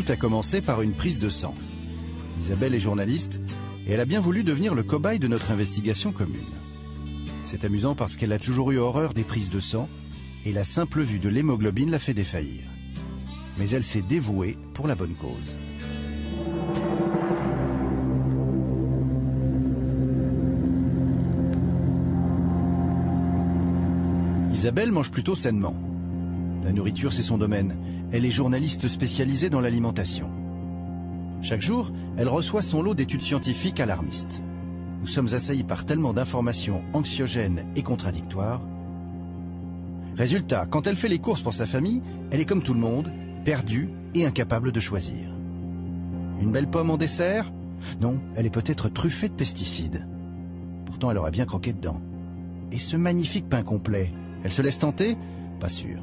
Tout a commencé par une prise de sang. Isabelle est journaliste et elle a bien voulu devenir le cobaye de notre investigation commune. C'est amusant parce qu'elle a toujours eu horreur des prises de sang et la simple vue de l'hémoglobine l'a fait défaillir. Mais elle s'est dévouée pour la bonne cause. Isabelle mange plutôt sainement. La nourriture, c'est son domaine. Elle est journaliste spécialisée dans l'alimentation. Chaque jour, elle reçoit son lot d'études scientifiques alarmistes. Nous sommes assaillis par tellement d'informations anxiogènes et contradictoires. Résultat, quand elle fait les courses pour sa famille, elle est comme tout le monde, perdue et incapable de choisir. Une belle pomme en dessert? Non, elle est peut-être truffée de pesticides. Pourtant, elle aura bien croqué dedans. Et ce magnifique pain complet, elle se laisse tenter? Pas sûr.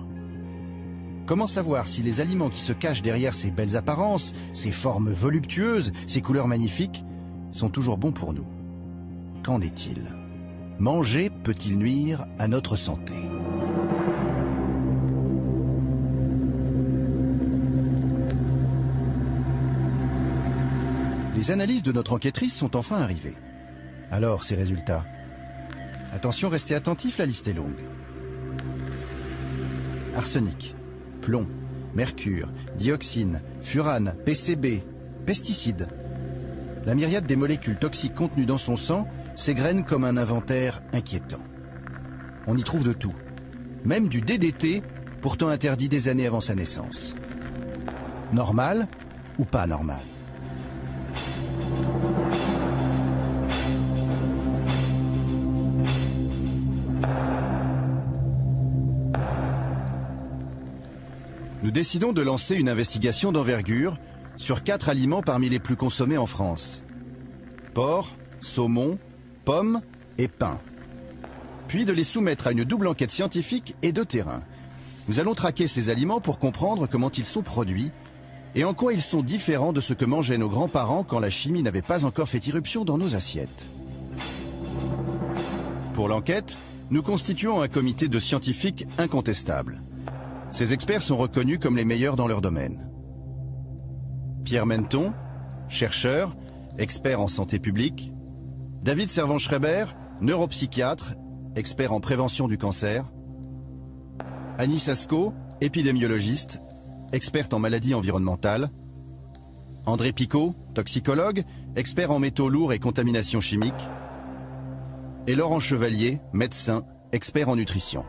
Comment savoir si les aliments qui se cachent derrière ces belles apparences, ces formes voluptueuses, ces couleurs magnifiques, sont toujours bons pour nous? Qu'en est-il? Manger peut-il nuire à notre santé? Les analyses de notre enquêtrice sont enfin arrivées. Alors, ces résultats? Attention, restez attentifs, la liste est longue. Arsenic, plomb, mercure, dioxine, furane, PCB, pesticides. La myriade des molécules toxiques contenues dans son sang s'égrène comme un inventaire inquiétant. On y trouve de tout, même du DDT, pourtant interdit des années avant sa naissance. Normal ou pas normal? Nous décidons de lancer une investigation d'envergure sur 4 aliments parmi les plus consommés en France. Porc, saumon, pommes et pain. Puis de les soumettre à une double enquête scientifique et de terrain. Nous allons traquer ces aliments pour comprendre comment ils sont produits et en quoi ils sont différents de ce que mangeaient nos grands-parents quand la chimie n'avait pas encore fait irruption dans nos assiettes. Pour l'enquête, nous constituons un comité de scientifiques incontestables. Ces experts sont reconnus comme les meilleurs dans leur domaine. Pierre Menton, chercheur, expert en santé publique. David Servan-Schreiber, neuropsychiatre, expert en prévention du cancer. Annie Sasko, épidémiologiste, experte en maladies environnementales. André Picot, toxicologue, expert en métaux lourds et contamination chimique. Et Laurent Chevalier, médecin, expert en nutrition.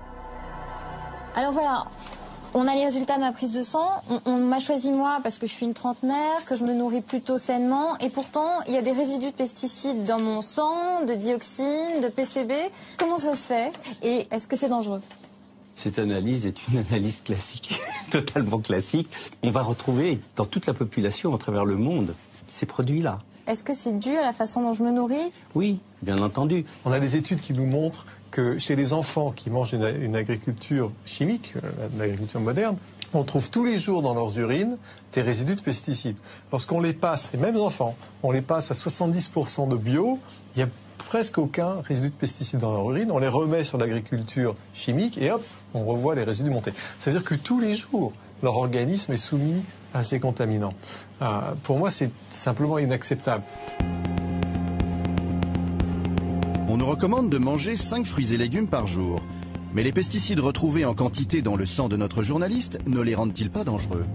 Alors voilà, on a les résultats de ma prise de sang. On m'a choisi moi parce que je suis une trentenaire, que je me nourris plutôt sainement. Et pourtant, il y a des résidus de pesticides dans mon sang, de dioxine, de PCB. Comment ça se fait? Et est-ce que c'est dangereux? Cette analyse est une analyse classique, totalement classique. On va retrouver dans toute la population à travers le monde ces produits-là. Est-ce que c'est dû à la façon dont je me nourris? Oui, bien entendu. On a des études qui nous montrent que chez les enfants qui mangent une agriculture chimique, l'agriculture moderne, on trouve tous les jours dans leurs urines des résidus de pesticides. Lorsqu'on les passe, ces mêmes enfants, on les passe à 70% de bio, il n'y a presque aucun résidu de pesticides dans leur urine, on les remet sur l'agriculture chimique et hop, on revoit les résidus monter. Ça veut dire que tous les jours, leur organisme est soumis à ces contaminants. Pour moi, c'est simplement inacceptable. On nous recommande de manger 5 fruits et légumes par jour. Mais les pesticides retrouvés en quantité dans le sang de notre journaliste ne les rendent-ils pas dangereux?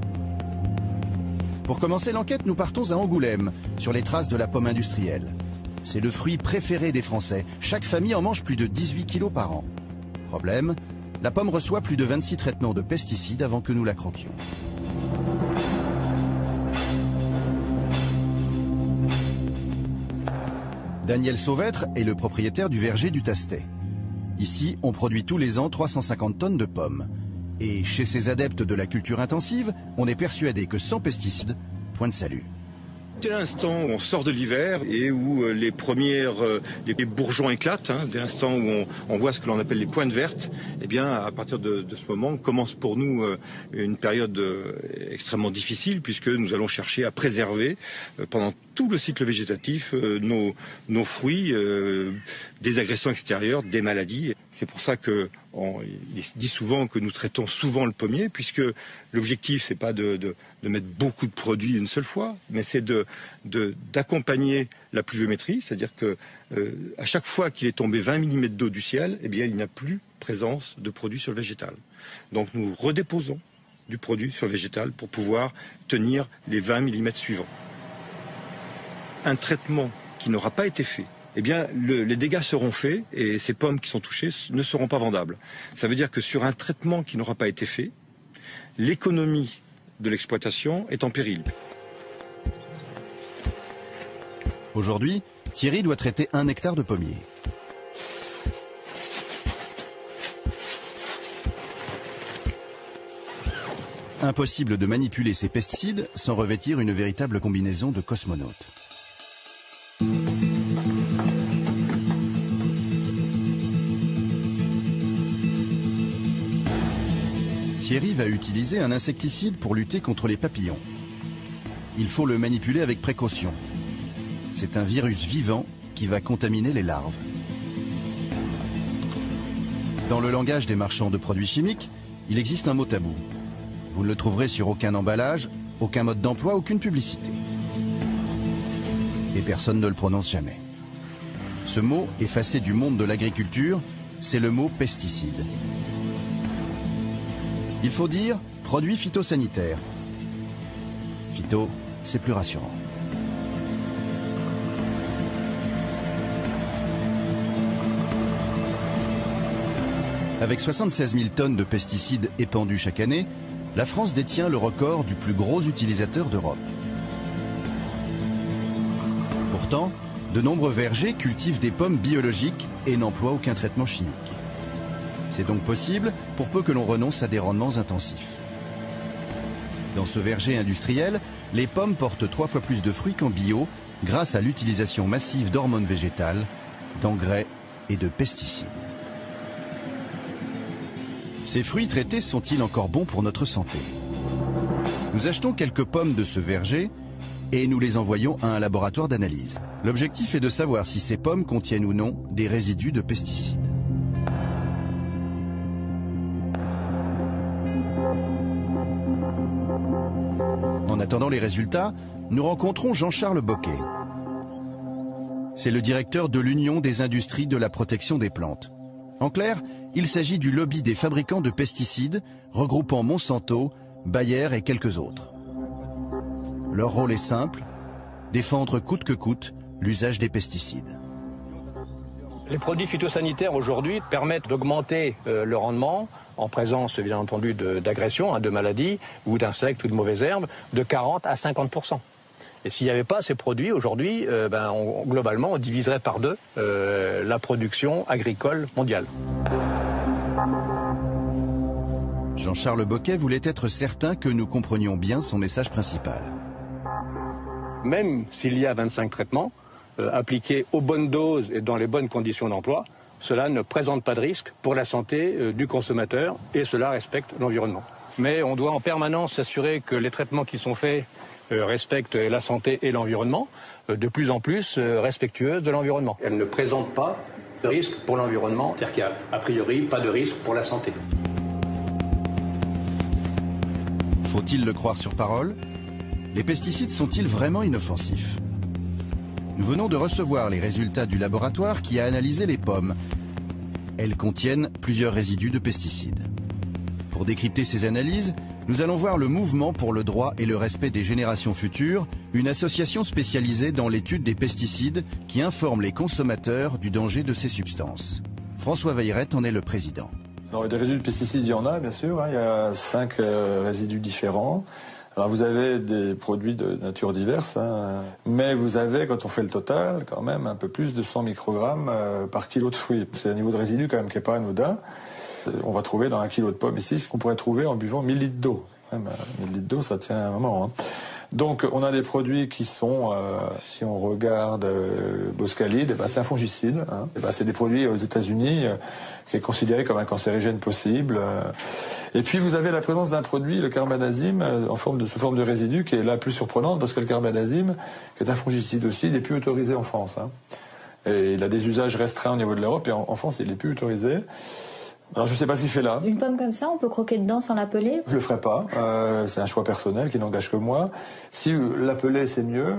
Pour commencer l'enquête, nous partons à Angoulême, sur les traces de la pomme industrielle. C'est le fruit préféré des Français. Chaque famille en mange plus de 18 kilos par an. Problème, la pomme reçoit plus de 26 traitements de pesticides avant que nous la croquions. Daniel Sauvêtre est le propriétaire du verger du Tastet. Ici, on produit tous les ans 350 tonnes de pommes. Et chez ces adeptes de la culture intensive, on est persuadé que sans pesticides, point de salut. Dès l'instant où on sort de l'hiver et où les bourgeons éclatent, dès l'instant où on voit ce que l'on appelle les pointes vertes, eh bien, à partir de ce moment, commence pour nous une période extrêmement difficile puisque nous allons chercher à préserver pendant tout le cycle végétatif nos fruits des agressions extérieures, des maladies. C'est pour ça qu'il dit souvent que nous traitons souvent le pommier, puisque l'objectif, c'est pas de mettre beaucoup de produits une seule fois, mais c'est d'accompagner la pluviométrie, c'est-à-dire que à chaque fois qu'il est tombé 20 mm d'eau du ciel, eh bien, il n'y a plus présence de produits sur le végétal. Donc nous redéposons du produit sur le végétal pour pouvoir tenir les 20 mm suivants. Un traitement qui n'aura pas été fait, eh bien, les dégâts seront faits et ces pommes qui sont touchées ne seront pas vendables. Ça veut dire que sur un traitement qui n'aura pas été fait, l'économie de l'exploitation est en péril. Aujourd'hui, Thierry doit traiter 1 hectare de pommiers. Impossible de manipuler ces pesticides sans revêtir une véritable combinaison de cosmonautes. Thierry va utiliser un insecticide pour lutter contre les papillons. Il faut le manipuler avec précaution. C'est un virus vivant qui va contaminer les larves. Dans le langage des marchands de produits chimiques, il existe un mot tabou. Vous ne le trouverez sur aucun emballage, aucun mode d'emploi, aucune publicité. Et personne ne le prononce jamais. Ce mot, effacé du monde de l'agriculture, c'est le mot pesticide. Il faut dire produit phytosanitaire. Phyto, c'est plus rassurant. Avec 76 000 tonnes de pesticides épandus chaque année, la France détient le record du plus gros utilisateur d'Europe. Pourtant, de nombreux vergers cultivent des pommes biologiques et n'emploient aucun traitement chimique. C'est donc possible pour peu que l'on renonce à des rendements intensifs. Dans ce verger industriel, les pommes portent 3 fois plus de fruits qu'en bio grâce à l'utilisation massive d'hormones végétales, d'engrais et de pesticides. Ces fruits traités sont-ils encore bons pour notre santé? Nous achetons quelques pommes de ce verger et nous les envoyons à un laboratoire d'analyse. L'objectif est de savoir si ces pommes contiennent ou non des résidus de pesticides. En attendant les résultats, nous rencontrons Jean-Charles Boquet. C'est le directeur de l'Union des industries de la protection des plantes. En clair, il s'agit du lobby des fabricants de pesticides, regroupant Monsanto, Bayer et quelques autres. Leur rôle est simple, défendre coûte que coûte l'usage des pesticides. Les produits phytosanitaires aujourd'hui permettent d'augmenter le rendement, en présence bien entendu d'agressions, de maladies ou d'insectes ou de mauvaises herbes, de 40 à 50%. Et s'il n'y avait pas ces produits aujourd'hui, globalement on diviserait par 2 la production agricole mondiale. Jean-Charles Boquet voulait être certain que nous comprenions bien son message principal. Même s'il y a 25 traitements, appliqués aux bonnes doses et dans les bonnes conditions d'emploi, cela ne présente pas de risque pour la santé du consommateur et cela respecte l'environnement. Mais on doit en permanence s'assurer que les traitements qui sont faits respectent la santé et l'environnement, de plus en plus respectueuses de l'environnement. Elles ne présentent pas de risque pour l'environnement, c'est-à-dire qu'il n'y a a priori pas de risque pour la santé. Faut-il le croire sur parole? Les pesticides sont-ils vraiment inoffensifs? Nous venons de recevoir les résultats du laboratoire qui a analysé les pommes. Elles contiennent plusieurs résidus de pesticides. Pour décrypter ces analyses, nous allons voir le Mouvement pour le droit et le respect des générations futures, une association spécialisée dans l'étude des pesticides qui informe les consommateurs du danger de ces substances. François Veilleret en est le président. Alors, des résidus de pesticides, il y en a, bien sûr. Il y a 5 résidus différents. Alors, vous avez des produits de nature diverse, mais vous avez, quand on fait le total, quand même un peu plus de 100 microgrammes par kilo de fruits. C'est un niveau de résidu quand même qui n'est pas anodin. On va trouver dans 1 kilo de pommes ici ce qu'on pourrait trouver en buvant 1000 litres d'eau. 1000 litres d'eau, ça tient un moment. Donc, on a des produits qui sont, si on regarde Boscalide, c'est un fongicide. C'est des produits aux États-Unis qui est considéré comme un cancérigène possible. Et puis, vous avez la présence d'un produit, le carbendazime, sous forme de résidu, qui est la plus surprenante parce que le carbendazime, qui est un fongicide aussi, n'est plus autorisé en France. Et il a des usages restreints au niveau de l'Europe et en France, il n'est plus autorisé. Alors je ne sais pas ce qu'il fait là. Une pomme comme ça, on peut croquer dedans sans la peler? Je le ferai pas. C'est un choix personnel qui n'engage que moi. Si la peler, c'est mieux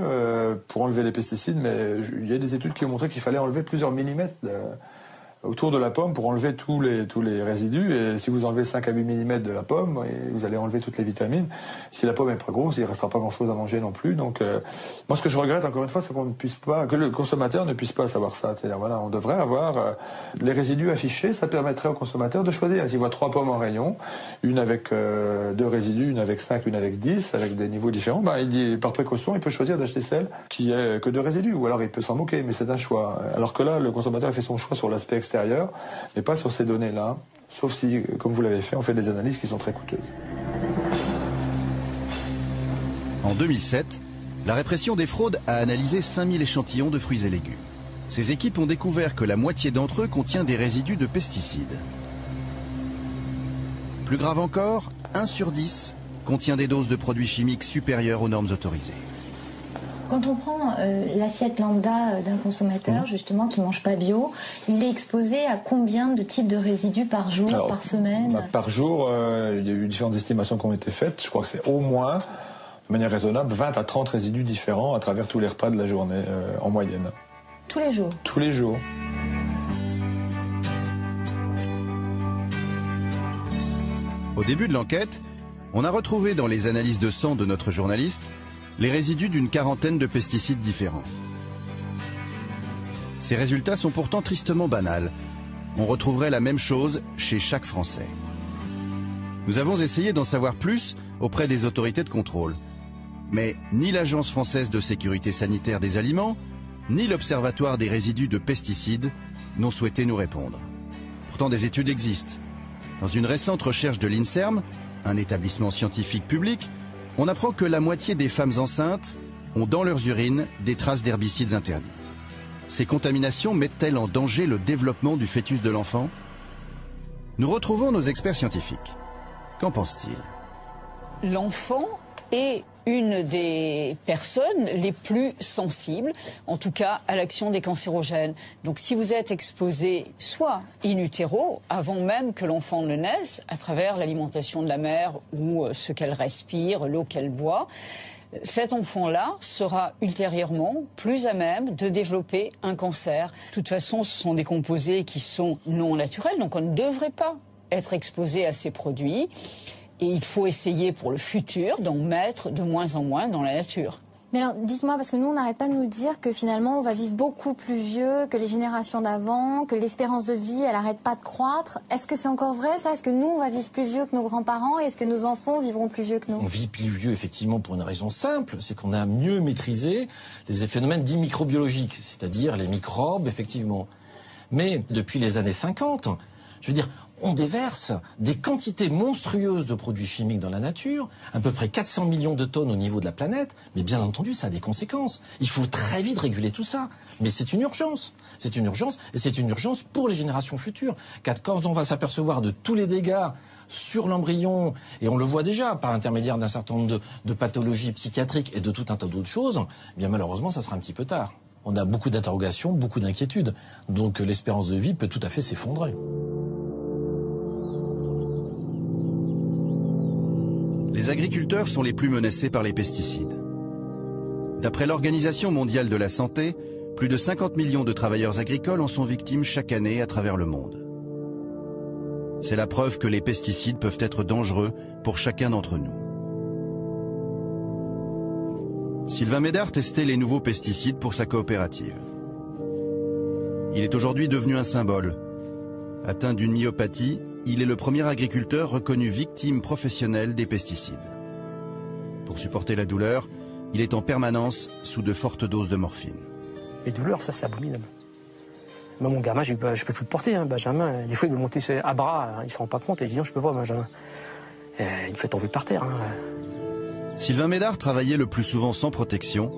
pour enlever les pesticides, mais il y a des études qui ont montré qu'il fallait enlever plusieurs millimètres autour de la pomme pour enlever tous les résidus. Et si vous enlevez 5 à 8 mm de la pomme, vous allez enlever toutes les vitamines. Si la pomme est pas grosse, il ne restera pas grand-chose à manger non plus. Donc, moi, ce que je regrette, encore une fois, c'est que le consommateur ne puisse pas savoir ça. C'est-à-dire, voilà, on devrait avoir les résidus affichés. Ça permettrait au consommateur de choisir. S'il voit 3 pommes en rayon, une avec 2 résidus, une avec 5, une avec 10, avec des niveaux différents, il dit, par précaution, il peut choisir d'acheter celle qui est que 2 résidus. Ou alors, il peut s'en moquer, mais c'est un choix. Alors que là, le consommateur a fait son choix sur l'aspect extérieur, mais pas sur ces données-là, sauf si, comme vous l'avez fait, on fait des analyses qui sont très coûteuses. En 2007, la répression des fraudes a analysé 5000 échantillons de fruits et légumes. Ces équipes ont découvert que la moitié d'entre eux contient des résidus de pesticides. Plus grave encore, 1 sur 10 contient des doses de produits chimiques supérieures aux normes autorisées. Quand on prend l'assiette lambda d'un consommateur, justement, qui ne mange pas bio, il est exposé à combien de types de résidus par jour, par semaine? Par jour, il y a eu différentes estimations qui ont été faites. Je crois que c'est au moins, de manière raisonnable, 20 à 30 résidus différents à travers tous les repas de la journée, en moyenne. Tous les jours? Tous les jours. Au début de l'enquête, on a retrouvé dans les analyses de sang de notre journaliste les résidus d'une quarantaine de pesticides différents. Ces résultats sont pourtant tristement banals. On retrouverait la même chose chez chaque Français. Nous avons essayé d'en savoir plus auprès des autorités de contrôle. Mais ni l'Agence française de sécurité sanitaire des aliments, ni l'Observatoire des résidus de pesticides n'ont souhaité nous répondre. Pourtant, des études existent. Dans une récente recherche de l'INSERM, un établissement scientifique public, on apprend que la moitié des femmes enceintes ont dans leurs urines des traces d'herbicides interdits. Ces contaminations mettent-elles en danger le développement du fœtus de l'enfant? Nous retrouvons nos experts scientifiques. Qu'en pense-t-il? L'enfant est une des personnes les plus sensibles, en tout cas à l'action des cancérogènes. Donc si vous êtes exposé soit in utero, avant même que l'enfant ne naisse, à travers l'alimentation de la mère ou ce qu'elle respire, l'eau qu'elle boit, cet enfant-là sera ultérieurement plus à même de développer un cancer. De toute façon, ce sont des composés qui sont non naturels, donc on ne devrait pas être exposé à ces produits. Et il faut essayer pour le futur d'en mettre de moins en moins dans la nature. Mais alors, dites-moi, parce que nous, on n'arrête pas de nous dire que finalement, on va vivre beaucoup plus vieux que les générations d'avant, que l'espérance de vie, elle n'arrête pas de croître. Est-ce que c'est encore vrai, ça? Est-ce que nous, on va vivre plus vieux que nos grands-parents? Et est-ce que nos enfants vivront plus vieux que nous? On vit plus vieux, effectivement, pour une raison simple, c'est qu'on a mieux maîtrisé les phénomènes dits microbiologiques, c'est-à-dire les microbes, effectivement. Mais depuis les années 50, je veux dire, on déverse des quantités monstrueuses de produits chimiques dans la nature, à peu près 400 millions de tonnes au niveau de la planète, mais bien entendu, ça a des conséquences. Il faut très vite réguler tout ça. Mais c'est une urgence. C'est une urgence, et c'est une urgence pour les générations futures. Quand on va s'apercevoir de tous les dégâts sur l'embryon, et on le voit déjà par l'intermédiaire d'un certain nombre de pathologies psychiatriques et de tout un tas d'autres choses, eh bien malheureusement, ça sera un petit peu tard. On a beaucoup d'interrogations, beaucoup d'inquiétudes. Donc l'espérance de vie peut tout à fait s'effondrer. Les agriculteurs sont les plus menacés par les pesticides. D'après l'Organisation mondiale de la santé, plus de 50 millions de travailleurs agricoles en sont victimes chaque année à travers le monde. C'est la preuve que les pesticides peuvent être dangereux pour chacun d'entre nous. Sylvain Médard testait les nouveaux pesticides pour sa coopérative. Il est aujourd'hui devenu un symbole. Atteint d'une myopathie, il est le premier agriculteur reconnu victime professionnelle des pesticides. Pour supporter la douleur, il est en permanence sous de fortes doses de morphine. Les douleurs, ça c'est abominable. Moi, mon gamin, je peux plus le porter, hein, Benjamin. Des fois, il veut monter à bras, il ne se rend pas compte et il dit non, je peux pas, Benjamin. Et il me fait tomber par terre. Hein. Sylvain Médard travaillait le plus souvent sans protection.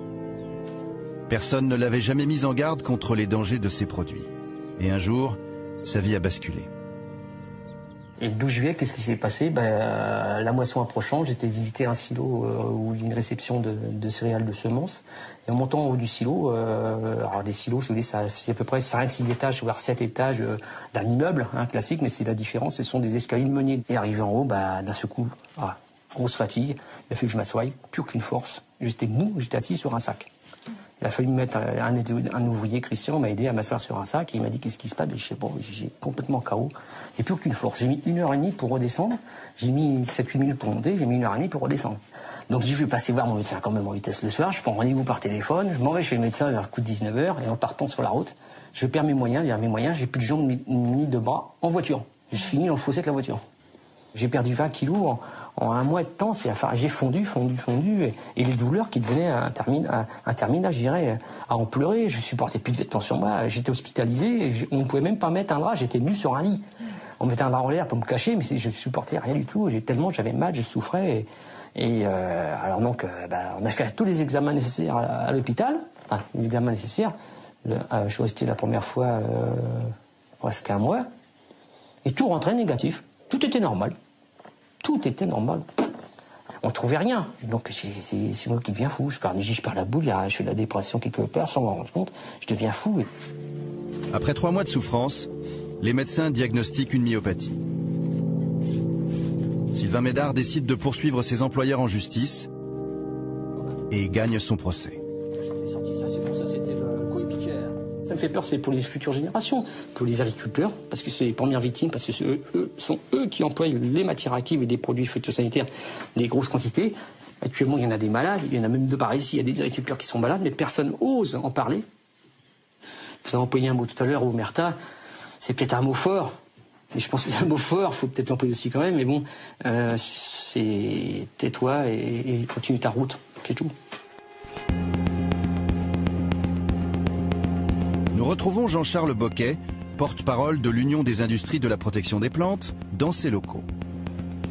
Personne ne l'avait jamais mis en garde contre les dangers de ces produits. Et un jour, sa vie a basculé. Et le 12 juillet, qu'est-ce qui s'est passé? La moisson approchant, j'étais visiter un silo où il y a une réception de céréales de semences. Et en montant en haut du silo, alors des silos, si vous voulez, c'est à peu près 5-6 étages, voire 7 étages d'un immeuble classique, mais c'est la différence, ce sont des escaliers de meunier. Et arrivé en haut, d'un seul coup, grosse fatigue, il a fallu que je m'assoie, plus aucune force. J'étais mou, j'étais assis sur un sac. Il a fallu me mettre un ouvrier, Christian, m'a aidé à m'asseoir sur un sac et il m'a dit qu'est-ce qui se passe. Je sais pas, j'ai complètement KO. Et plus aucune force. J'ai mis 1h30 pour redescendre. J'ai mis 7-8 minutes pour monter. J'ai mis 1h30 pour redescendre. Donc je vais passer voir mon médecin quand même en vitesse le soir. Je prends rendez-vous par téléphone. Je m'en vais chez le médecin vers le coup de 19h. Et en partant sur la route, je perds mes moyens. Derrière mes moyens, j'ai plus de jambes ni de bras en voiture. Je finis dans le fossé avec la voiture. J'ai perdu 20 kilos en un mois de temps. J'ai fondu. Et les douleurs qui devenaient interminables, je dirais, à en pleurer. Je supportais plus de vêtements sur moi. J'étais hospitalisé. On ne pouvait même pas mettre un drap. J'étais nu sur un lit. On mettait un drap en l'air pour me cacher, mais je supportais rien du tout. Tellement j'avais mal, je souffrais. Alors donc, on a fait tous les examens nécessaires à l'hôpital. Enfin, les examens nécessaires. Je suis resté la première fois presque un mois. Et tout rentrait négatif. Tout était normal. Tout était normal. On ne trouvait rien. Donc c'est moi qui deviens fou. Je perds la boule, je fais de la dépression quelque part sans m'en rendre compte. Je deviens fou. Après 3 mois de souffrance, les médecins diagnostiquent une myopathie. Sylvain Médard décide de poursuivre ses employeurs en justice et gagne son procès. Ça me fait peur, c'est pour les futures générations, pour les agriculteurs, parce que c'est les premières victimes, parce que sont eux qui emploient les matières actives et des produits phytosanitaires, des grosses quantités. Actuellement, il y en a des malades, il y en a même de par ici, il y a des agriculteurs qui sont malades, mais personne n'ose en parler. Vous avez employé un mot tout à l'heure, omerta, c'est peut-être un mot fort, mais je pense que c'est un mot fort, il faut peut-être l'employer aussi quand même, mais bon, c'est tais-toi et continue ta route, c'est tout. Nous retrouvons Jean-Charles Boquet, porte-parole de l'Union des industries de la protection des plantes, dans ses locaux.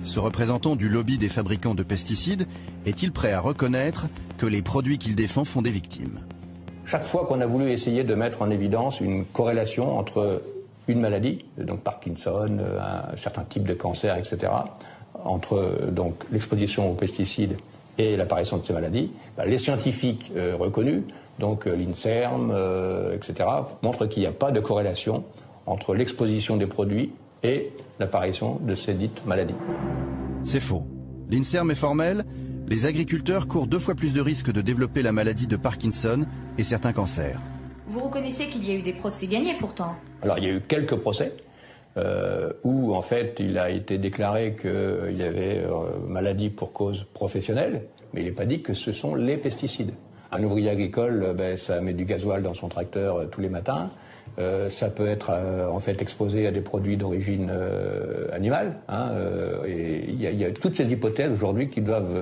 Ce représentant du lobby des fabricants de pesticides est-il prêt à reconnaître que les produits qu'il défend font des victimes? Chaque fois qu'on a voulu essayer de mettre en évidence une corrélation entre une maladie, donc Parkinson, un certain type de cancer, etc., entre donc l'exposition aux pesticides et l'apparition de ces maladies, les scientifiques reconnus, donc l'INSERM, etc., montrent qu'il n'y a pas de corrélation entre l'exposition des produits et l'apparition de ces dites maladies. C'est faux. L'INSERM est formel, les agriculteurs courent 2 fois plus de risques de développer la maladie de Parkinson et certains cancers. Vous reconnaissez qu'il y a eu des procès gagnés pourtant? Alors il y a eu quelques procès où en fait il a été déclaré qu'il y avait maladie pour cause professionnelle, mais il n'est pas dit que ce sont les pesticides. Un ouvrier agricole, ça met du gasoil dans son tracteur tous les matins. Ça peut être en fait exposé à des produits d'origine animale. Et il y a toutes ces hypothèses aujourd'hui qui doivent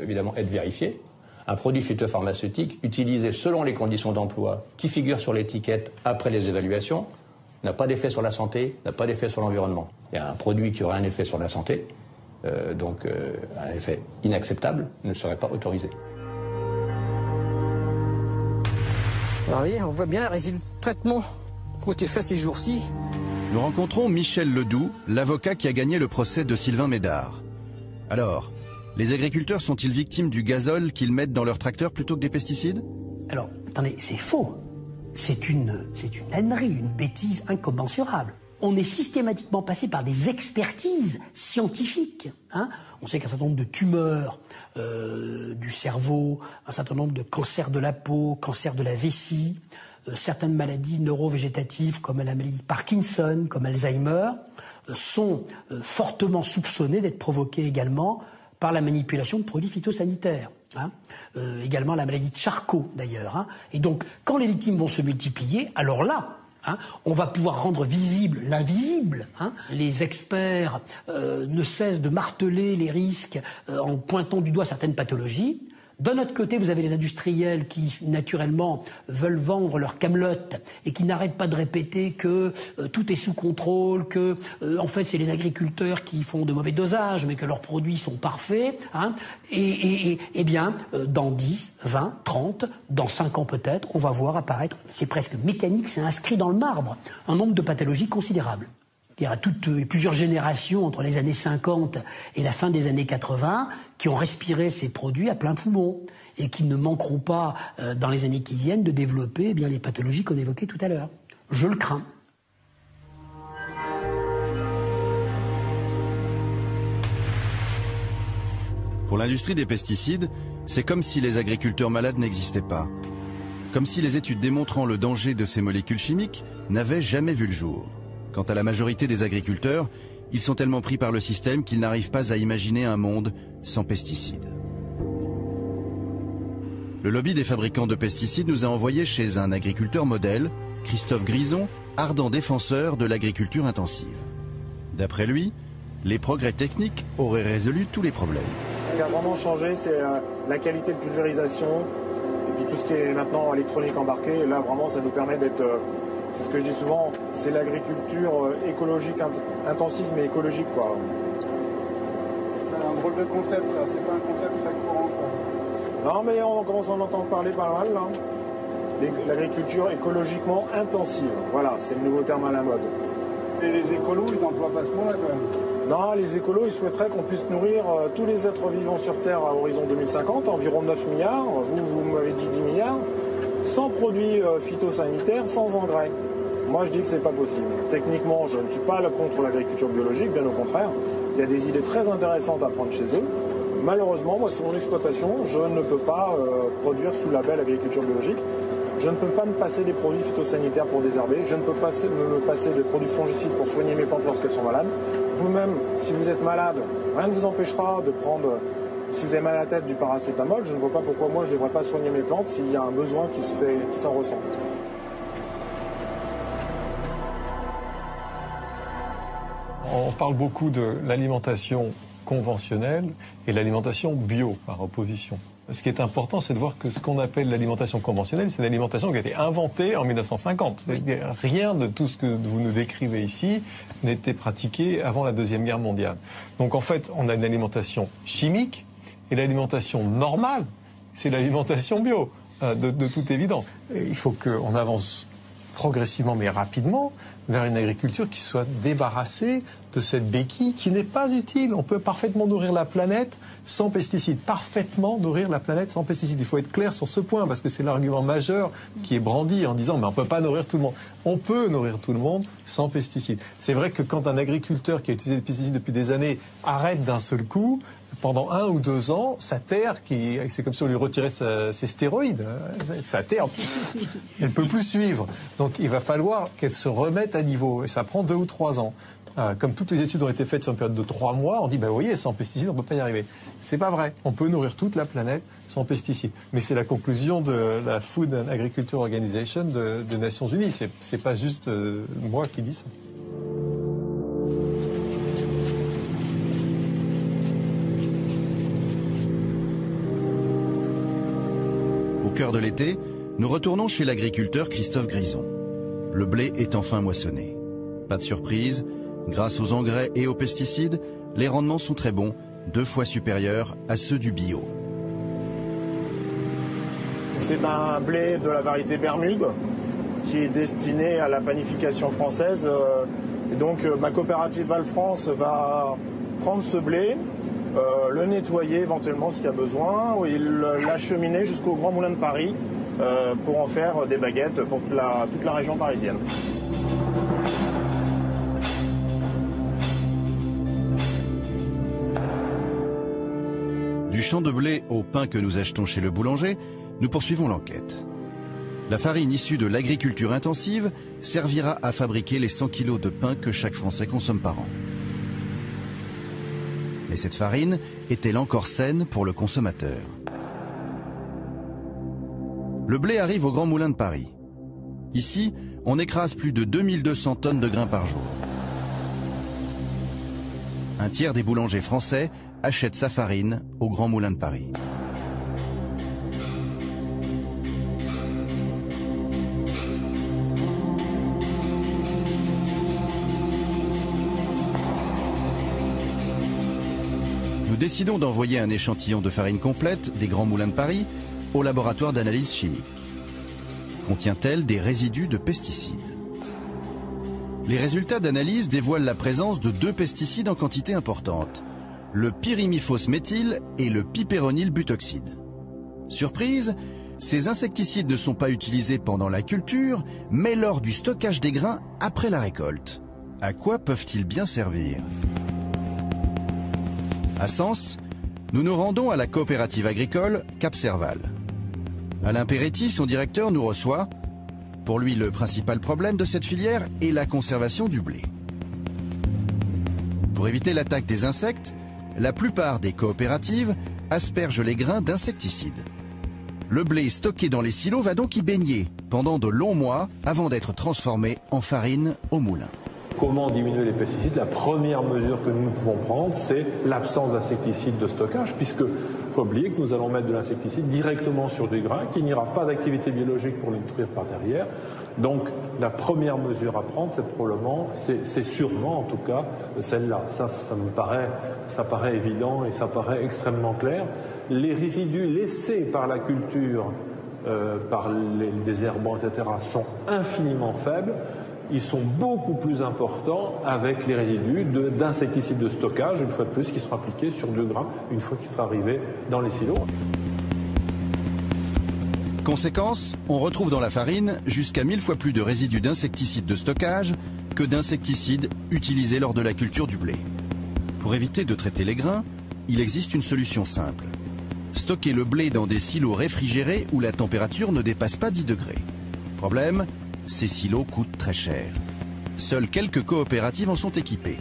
évidemment être vérifiées. Un produit phytopharmaceutique utilisé selon les conditions d'emploi qui figurent sur l'étiquette après les évaluations n'a pas d'effet sur la santé, n'a pas d'effet sur l'environnement. Il y a un produit qui aurait un effet sur la santé, donc un effet inacceptable, ne serait pas autorisé. Alors, oui, on voit bien les résidus de traitement qui ont été faits ces jours-ci. Nous rencontrons Michel Ledoux, l'avocat qui a gagné le procès de Sylvain Médard. Alors, les agriculteurs sont-ils victimes du gazole qu'ils mettent dans leur tracteur plutôt que des pesticides? Alors, attendez, c'est faux. C'est une ânerie, une bêtise incommensurable. On est systématiquement passé par des expertises scientifiques. On sait qu'un certain nombre de tumeurs du cerveau, un certain nombre de cancers de la peau, cancers de la vessie, certaines maladies neurovégétatives comme la maladie de Parkinson, comme Alzheimer, sont fortement soupçonnées d'être provoquées également par la manipulation de produits phytosanitaires. Également la maladie de Charcot d'ailleurs. Et donc quand les victimes vont se multiplier, alors là, on va pouvoir rendre visible l'invisible. Les experts ne cessent de marteler les risques en pointant du doigt certaines pathologies. D'un autre côté, vous avez les industriels qui, naturellement, veulent vendre leur camelote et qui n'arrêtent pas de répéter que tout est sous contrôle, que, en fait, c'est les agriculteurs qui font de mauvais dosages, mais que leurs produits sont parfaits. Et bien, dans 10, 20, 30, dans 5 ans peut-être, on va voir apparaître, c'est presque mécanique, c'est inscrit dans le marbre, un nombre de pathologies considérables. Il y a plusieurs générations entre les années 50 et la fin des années 80 qui ont respiré ces produits à plein poumon et qui ne manqueront pas, dans les années qui viennent, de développer les pathologies qu'on évoquait tout à l'heure. Je le crains. Pour l'industrie des pesticides, c'est comme si les agriculteurs malades n'existaient pas. Comme si les études démontrant le danger de ces molécules chimiques n'avaient jamais vu le jour. Quant à la majorité des agriculteurs, ils sont tellement pris par le système qu'ils n'arrivent pas à imaginer un monde sans pesticides. Le lobby des fabricants de pesticides nous a envoyés chez un agriculteur modèle, Christophe Grison, ardent défenseur de l'agriculture intensive. D'après lui, les progrès techniques auraient résolu tous les problèmes. Ce qui a vraiment changé, c'est la qualité de pulvérisation et puis tout ce qui est maintenant électronique embarquée. Et là, vraiment, ça nous permet d'être... c'est ce que je dis souvent, c'est l'agriculture écologique, intensive mais écologique, quoi. C'est un drôle de concept, ça. C'est pas un concept très courant, quoi. Non, mais on commence à en entendre parler pas mal, là. L'agriculture écologiquement intensive. Voilà, c'est le nouveau terme à la mode. Et les écolos, ils emploient pas ce mot-là, quand même. Non, les écolos, ils souhaiteraient qu'on puisse nourrir tous les êtres vivants sur Terre à horizon 2050, environ 9 milliards, vous m'avez dit 10 milliards, sans produits phytosanitaires, sans engrais. Moi, je dis que c'est pas possible. Techniquement, je ne suis pas contre l'agriculture biologique, bien au contraire. Il y a des idées très intéressantes à prendre chez eux. Malheureusement, moi, sur mon exploitation, je ne peux pas produire sous label agriculture biologique. Je ne peux pas me passer des produits phytosanitaires pour désherber. Je ne peux pas me passer des produits fongicides pour soigner mes plantes lorsqu'elles sont malades. Vous-même, si vous êtes malade, rien ne vous empêchera de prendre, si vous avez mal à la tête, du paracétamol. Je ne vois pas pourquoi moi je ne devrais pas soigner mes plantes s'il y a un besoin qui s'en ressent. On parle beaucoup de l'alimentation conventionnelle et l'alimentation bio par opposition. Ce qui est important, c'est de voir que ce qu'on appelle l'alimentation conventionnelle, c'est une alimentation qui a été inventée en 1950. Oui. Rien de tout ce que vous nous décrivez ici n'était pratiqué avant la Deuxième Guerre mondiale. Donc en fait, on a une alimentation chimique et l'alimentation normale, c'est l'alimentation bio, de toute évidence. Il faut qu'on avance progressivement mais rapidement vers une agriculture qui soit débarrassée de cette béquille qui n'est pas utile. On peut parfaitement nourrir la planète sans pesticides. Parfaitement nourrir la planète sans pesticides. Il faut être clair sur ce point parce que c'est l'argument majeur qui est brandi en disant mais on ne peut pas nourrir tout le monde. On peut nourrir tout le monde sans pesticides. C'est vrai que quand un agriculteur qui a utilisé des pesticides depuis des années arrête d'un seul coup, pendant 1 ou 2 ans, sa terre, c'est comme si on lui retirait ses stéroïdes, sa terre, elle ne peut plus suivre. Donc il va falloir qu'elle se remette à niveau. Et ça prend 2 ou 3 ans. Comme toutes les études ont été faites sur une période de 3 mois, on dit, vous voyez, sans pesticides, on ne peut pas y arriver. C'est pas vrai. On peut nourrir toute la planète sans pesticides. Mais c'est la conclusion de la Food and Agriculture Organization des Nations Unies. C'est pas juste moi qui dis ça. Au cœur de l'été, nous retournons chez l'agriculteur Christophe Grison. Le blé est enfin moissonné. Pas de surprise, grâce aux engrais et aux pesticides, les rendements sont très bons, 2 fois supérieurs à ceux du bio. C'est un blé de la variété Bermude qui est destiné à la panification française. Et donc ma coopérative Val-France va prendre ce blé, le nettoyer éventuellement s'il y a besoin, et l'acheminer jusqu'au Grand Moulin de Paris pour en faire des baguettes pour toute la région parisienne. Du champ de blé au pain que nous achetons chez le boulanger, nous poursuivons l'enquête. La farine issue de l'agriculture intensive servira à fabriquer les 100 kilos de pain que chaque Français consomme par an. Mais cette farine est-elle encore saine pour le consommateur? Le blé arrive au Grand Moulin de Paris. Ici, on écrase plus de 2200 tonnes de grains par jour. Un tiers des boulangers français achètent sa farine au Grand Moulin de Paris. Nous décidons d'envoyer un échantillon de farine complète des Grands Moulins de Paris au laboratoire d'analyse chimique. Contient-elle des résidus de pesticides? Les résultats d'analyse dévoilent la présence de 2 pesticides en quantité importante, le pyrimifos méthyle et le piperonil butoxide. Surprise, ces insecticides ne sont pas utilisés pendant la culture, mais lors du stockage des grains après la récolte. À quoi peuvent-ils bien servir? À Sens, nous nous rendons à la coopérative agricole Cap Serval. Alain Peretti, son directeur, nous reçoit. Pour lui, le principal problème de cette filière est la conservation du blé. Pour éviter l'attaque des insectes, la plupart des coopératives aspergent les grains d'insecticides. Le blé stocké dans les silos va donc y baigner pendant de longs mois avant d'être transformé en farine au moulin. Comment diminuer les pesticides? La première mesure que nous pouvons prendre, c'est l'absence d'insecticides de stockage, puisque il faut oublier que nous allons mettre de l'insecticide directement sur des grains, qu'il n'y aura pas d'activité biologique pour les détruire par derrière. Donc la première mesure à prendre, c'est sûrement en tout cas celle-là. Ça paraît évident et ça paraît extrêmement clair. Les résidus laissés par la culture, par les désherbants, etc., sont infiniment faibles. Ils sont beaucoup plus importants avec les résidus d'insecticides de stockage, une fois de plus, qui seront appliqués sur 2 grains une fois qu'ils seront arrivés dans les silos. Conséquence, on retrouve dans la farine jusqu'à 1000 fois plus de résidus d'insecticides de stockage que d'insecticides utilisés lors de la culture du blé. Pour éviter de traiter les grains, il existe une solution simple. Stocker le blé dans des silos réfrigérés où la température ne dépasse pas 10 degrés. Problème, ces silos coûtent très cher. Seules quelques coopératives en sont équipées.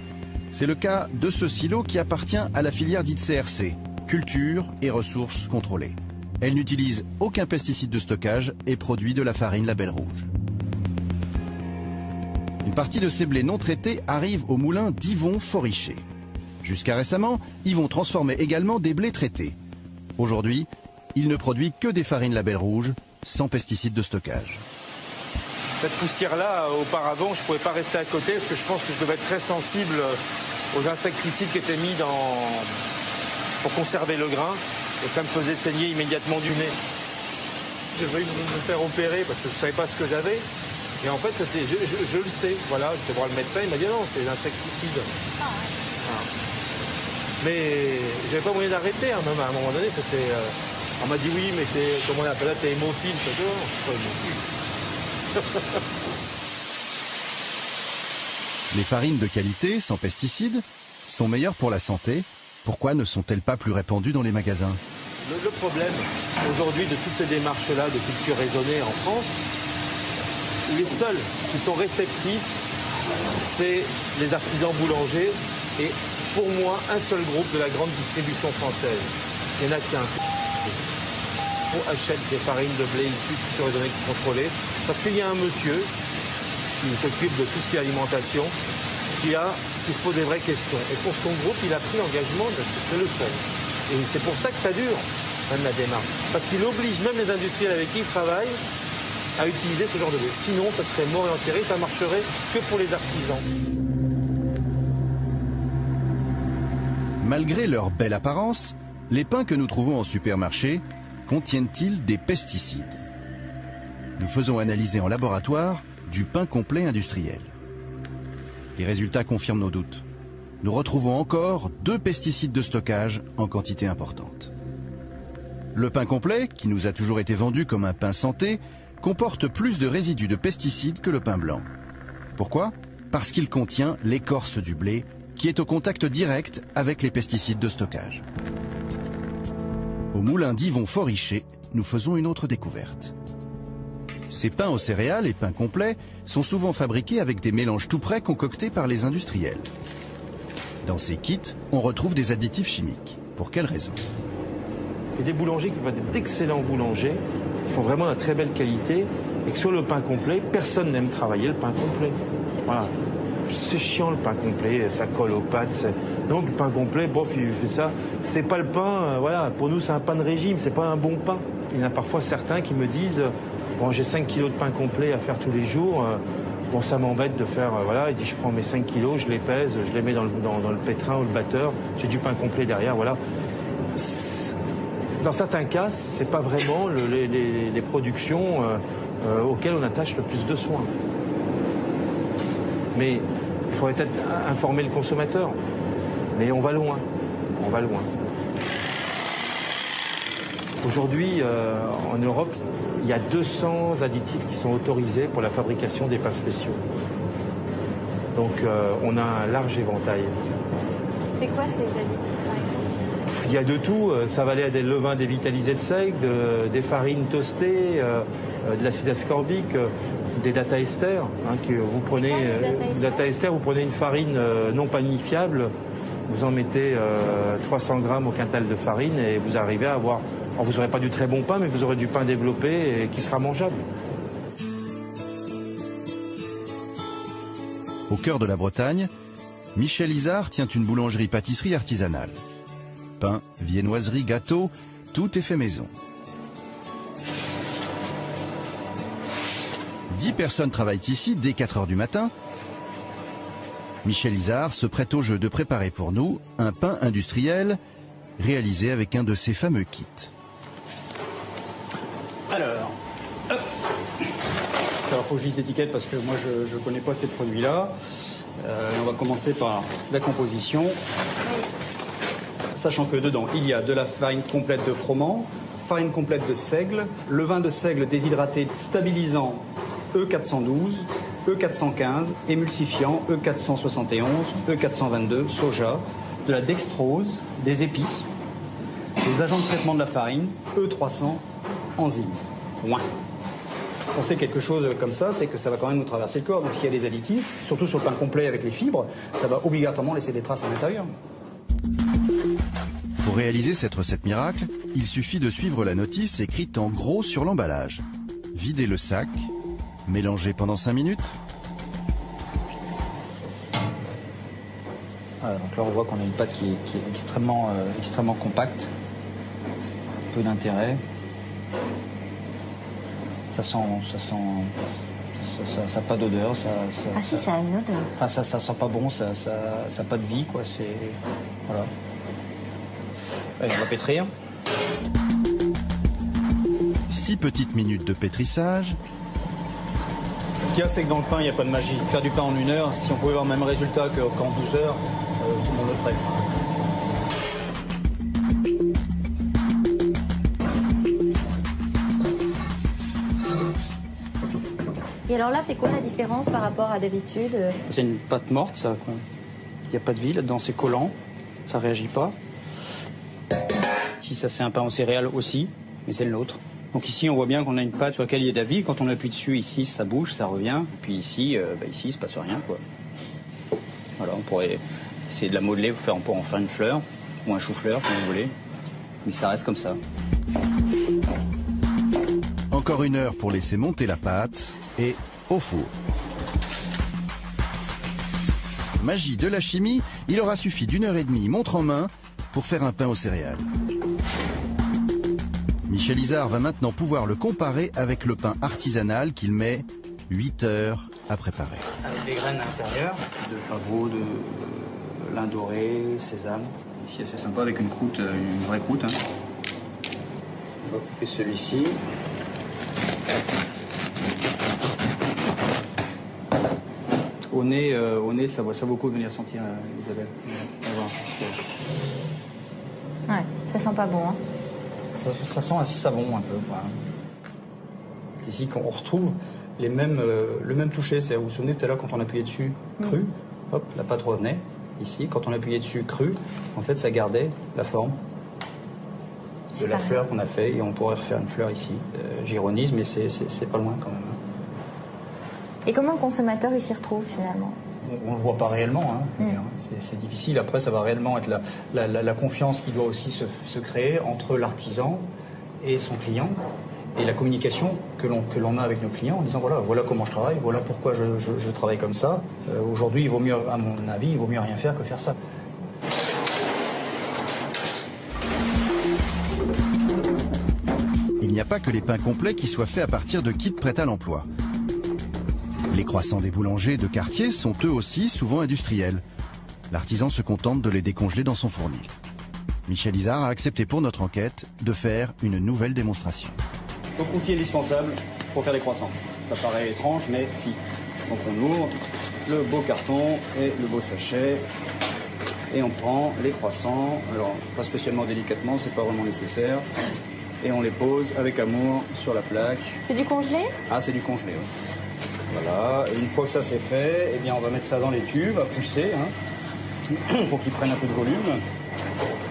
C'est le cas de ce silo qui appartient à la filière dite CRC, Culture et Ressources Contrôlées. Elle n'utilise aucun pesticide de stockage et produit de la farine Label Rouge. Une partie de ces blés non traités arrive au moulin d'Yvon Foriché. Jusqu'à récemment, Yvon transformait également des blés traités. Aujourd'hui, il ne produit que des farines Label Rouge, sans pesticides de stockage. Cette poussière-là, auparavant, je ne pouvais pas rester à côté parce que je pense que je devais être très sensible aux insecticides qui étaient mis pour conserver le grain. Et ça me faisait saigner immédiatement du nez. J'ai voulu me faire opérer parce que je ne savais pas ce que j'avais. Et en fait, je le sais. Voilà, j'étais voir le médecin, il m'a dit non, c'est l'insecticide. Mais j'avais pas moyen d'arrêter. Hein, même à un moment donné, on m'a dit oui, mais comment on appelle là, t'es hémophile. Je dis, non, je suis pas hémophile. Les farines de qualité, sans pesticides, sont meilleures pour la santé. Pourquoi ne sont-elles pas plus répandues dans les magasins? Le problème aujourd'hui de toutes ces démarches-là de culture raisonnée en France, les seuls qui sont réceptifs, c'est les artisans boulangers et pour moi un seul groupe de la grande distribution française. Il n'y en a qu'un. On achète des farines de blé issues de culture raisonnée contrôlée parce qu'il y a un monsieur qui s'occupe de tout ce qui est alimentation qui se pose des vraies questions. Et pour son groupe, il a pris l'engagement, c'est le seul. Et c'est pour ça que ça dure, même la démarche. Parce qu'il oblige même les industriels avec qui il travaille à utiliser ce genre de blé. Sinon, ça serait mort et enterré, ça marcherait que pour les artisans. Malgré leur belle apparence, les pains que nous trouvons en supermarché contiennent-ils des pesticides? Nous faisons analyser en laboratoire du pain complet industriel. Les résultats confirment nos doutes. Nous retrouvons encore 2 pesticides de stockage en quantité importante. Le pain complet, qui nous a toujours été vendu comme un pain santé, comporte plus de résidus de pesticides que le pain blanc. Pourquoi? Parce qu'il contient l'écorce du blé, qui est au contact direct avec les pesticides de stockage. Au moulin d'Yvon Foriché, nous faisons une autre découverte. Ces pains aux céréales et pains complets sont souvent fabriqués avec des mélanges tout prêts concoctés par les industriels. Dans ces kits, on retrouve des additifs chimiques. Pour quelles raisons? Il y a des boulangers qui vont être d'excellents boulangers, qui font vraiment de très belle qualité, et que sur le pain complet, personne n'aime travailler le pain complet. Voilà. C'est chiant le pain complet, ça colle aux pâtes. Donc le pain complet, bof, il fait ça. C'est pas le pain, voilà, pour nous c'est un pain de régime, c'est pas un bon pain. Il y en a parfois certains qui me disent, bon, j'ai 5 kilos de pain complet à faire tous les jours, bon, ça m'embête de faire, voilà, il dit je prends mes 5 kilos, je les pèse, je les mets dans le pétrin ou le batteur, j'ai du pain complet derrière, voilà. Dans certains cas, c'est pas vraiment les productions auxquelles on attache le plus de soins. Mais il faudrait peut-être informer le consommateur. Mais on va loin. On va loin. Aujourd'hui, en Europe, il y a 200 additifs qui sont autorisés pour la fabrication des pains spéciaux. Donc on a un large éventail. C'est quoi ces additifs, par exemple? Il y a de tout. Ça va aller des levains dévitalisés de seigle, des farines toastées, de l'acide ascorbique, des data ester. Que vous prenez, data ester, vous prenez une farine non panifiable, vous en mettez 300 grammes au quintal de farine et vous arrivez à avoir... Alors vous n'aurez pas du très bon pain, mais vous aurez du pain développé et qui sera mangeable. Au cœur de la Bretagne, Michel Izard tient une boulangerie-pâtisserie artisanale. Pain, viennoiserie, gâteaux, tout est fait maison. 10 personnes travaillent ici dès 4 heures du matin. Michel Izard se prête au jeu de préparer pour nous un pain industriel réalisé avec un de ses fameux kits. Alors, hop. Alors, faut que je lise l'étiquette parce que moi je ne connais pas ces produits-là. On va commencer par la composition. Sachant que dedans, il y a de la farine complète de froment, farine complète de seigle, levain de seigle déshydraté stabilisant E412, E415, émulsifiant E471, E422, soja, de la dextrose, des épices, des agents de traitement de la farine, E300, enzymes. Ouin. Quand c'est quelque chose comme ça, c'est que ça va quand même nous traverser le corps. Donc s'il y a des additifs, surtout sur le pain complet avec les fibres, ça va obligatoirement laisser des traces à l'intérieur. Pour réaliser cette recette miracle, il suffit de suivre la notice écrite en gros sur l'emballage. Videz le sac, mélangez pendant 5 minutes. Voilà, donc là on voit qu'on a une pâte qui est extrêmement compacte. Peu d'intérêt. Ça n'a pas d'odeur. Ah si, ça a une odeur. Enfin, ça sent pas bon, ça n'a pas de vie, quoi. Voilà. Allez, on va pétrir. 6 petites minutes de pétrissage. Ce qu'il y a, c'est que dans le pain, il n'y a pas de magie. Faire du pain en 1 heure, si on pouvait avoir le même résultat qu'en 12 heures, tout le monde le ferait. Et alors là, c'est quoi la différence par rapport à d'habitude? C'est une pâte morte, ça. Il n'y a pas de vie là-dedans, c'est collant, ça ne réagit pas. Ici, ça c'est un pain aux céréales aussi, mais c'est le nôtre. Donc ici, on voit bien qu'on a une pâte sur laquelle il y a de la vie. Quand on appuie dessus, ici, ça bouge, ça revient. Et puis ici, ici, il ne se passe rien, quoi. Voilà, on pourrait essayer de la modeler, on peut en faire une fleur, ou un chou-fleur, comme vous voulez. Mais ça reste comme ça. Encore 1 heure pour laisser monter la pâte et au four. Magie de la chimie, il aura suffi d'1 heure et demie, montre en main, pour faire un pain aux céréales. Michel Izard va maintenant pouvoir le comparer avec le pain artisanal qu'il met 8 heures à préparer. Avec des graines à l'intérieur, de pavot, de lin doré, sésame. Ici, c'est sympa avec une croûte, une vraie croûte. Hein. On va couper celui-ci. Au nez, ça vaut beaucoup de venir sentir, Isabelle. Ouais, ça sent pas bon. Hein. Ça sent un savon un peu. Quoi. Ici, on retrouve le même toucher. Vous vous souvenez tout à l'heure quand on appuyait dessus cru, hop, la pâte revenait. Ici, quand on appuyait dessus cru, en fait, ça gardait la forme de la fleur qu'on a fait. Et on pourrait refaire une fleur ici. J'ironise, mais c'est pas loin quand même. Et comment le consommateur il s'y retrouve finalement? On ne le voit pas réellement. Hein. C'est difficile. Après, ça va réellement être la confiance qui doit aussi se créer entre l'artisan et son client. Et la communication que l'on a avec nos clients en disant voilà comment je travaille, voilà pourquoi je travaille comme ça. Aujourd'hui, il vaut mieux, à mon avis, il vaut mieux rien faire que faire ça. Il n'y a pas que les pains complets qui soient faits à partir de kits prêts à l'emploi. Les croissants des boulangers de quartier sont eux aussi souvent industriels. L'artisan se contente de les décongeler dans son fournil. Michel Izard a accepté pour notre enquête de faire une nouvelle démonstration. Donc outil indispensable pour faire des croissants. Ça paraît étrange, mais si. Donc on ouvre, le beau carton et le beau sachet. Et on prend les croissants, alors pas spécialement délicatement, c'est pas vraiment nécessaire. Et on les pose avec amour sur la plaque. C'est du congelé? Ah, c'est du congelé, oui. Voilà, et une fois que ça c'est fait, eh bien on va mettre ça dans les tubes à pousser, pour qu'ils prennent un peu de volume.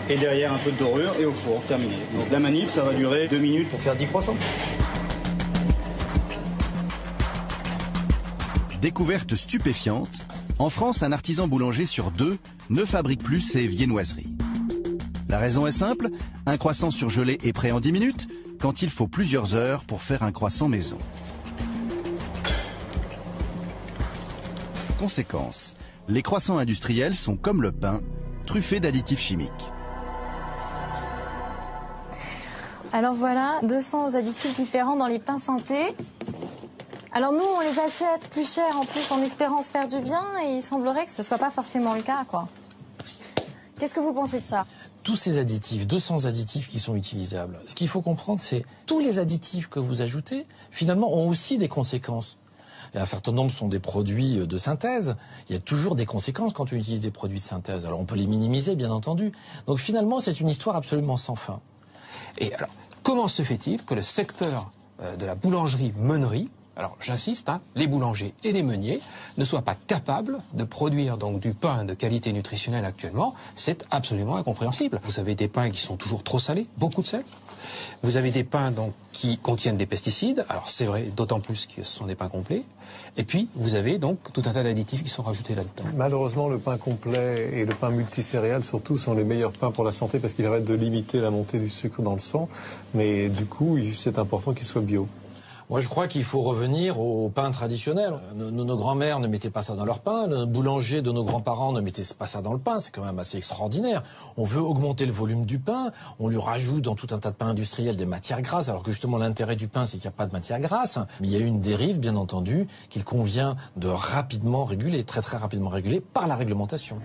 Et derrière un peu de dorure et au four, terminé. Donc la manip, ça va durer 2 minutes pour faire 10 croissants. Découverte stupéfiante, en France, un artisan boulanger sur 2 ne fabrique plus ses viennoiseries. La raison est simple, un croissant surgelé est prêt en 10 minutes, quand il faut plusieurs heures pour faire un croissant maison. Conséquence, les croissants industriels sont comme le pain, truffés d'additifs chimiques. Alors voilà, 200 additifs différents dans les pains synthés. Alors nous, on les achète plus cher en plus en espérant se faire du bien et il semblerait que ce ne soit pas forcément le cas, quoi. Qu'est-ce que vous pensez de ça? Tous ces additifs, 200 additifs qui sont utilisables, ce qu'il faut comprendre, c'est tous les additifs que vous ajoutez, finalement, ont aussi des conséquences. Et un certain nombre sont des produits de synthèse. Il y a toujours des conséquences quand on utilise des produits de synthèse. Alors on peut les minimiser, bien entendu. Donc finalement, c'est une histoire absolument sans fin. Et alors, comment se fait-il que le secteur de la boulangerie-meunerie, alors j'insiste, les boulangers et les meuniers ne soient pas capables de produire donc du pain de qualité nutritionnelle actuellement? C'est absolument incompréhensible. Vous avez des pains qui sont toujours trop salés, beaucoup de sel. Vous avez des pains donc qui contiennent des pesticides, alors c'est vrai, d'autant plus que ce sont des pains complets. Et puis vous avez donc tout un tas d'additifs qui sont rajoutés là-dedans. Malheureusement, le pain complet et le pain multicéréales surtout sont les meilleurs pains pour la santé parce qu'ils permettent de limiter la montée du sucre dans le sang. Mais du coup, c'est important qu'ils soient bio. Moi, je crois qu'il faut revenir au pain traditionnel. Nos grands-mères ne mettaient pas ça dans leur pain, le boulanger de nos grands-parents ne mettait pas ça dans le pain, c'est quand même assez extraordinaire. On veut augmenter le volume du pain, on lui rajoute dans tout un tas de pains industriels des matières grasses, alors que justement l'intérêt du pain, c'est qu'il n'y a pas de matières grasses. Mais il y a une dérive, bien entendu, qu'il convient de rapidement réguler, très très rapidement réguler, par la réglementation.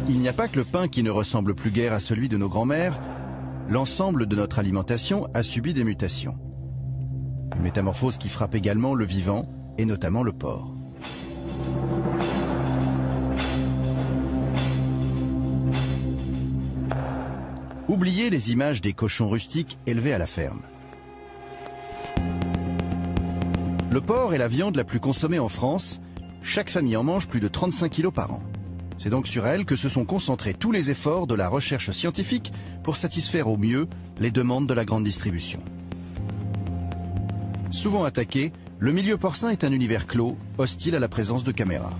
Il n'y a pas que le pain qui ne ressemble plus guère à celui de nos grands-mères. L'ensemble de notre alimentation a subi des mutations. Une métamorphose qui frappe également le vivant, et notamment le porc. Oubliez les images des cochons rustiques élevés à la ferme. Le porc est la viande la plus consommée en France. Chaque famille en mange plus de 35 kilos par an. C'est donc sur elle que se sont concentrés tous les efforts de la recherche scientifique pour satisfaire au mieux les demandes de la grande distribution. Souvent attaqué, le milieu porcin est un univers clos, hostile à la présence de caméras.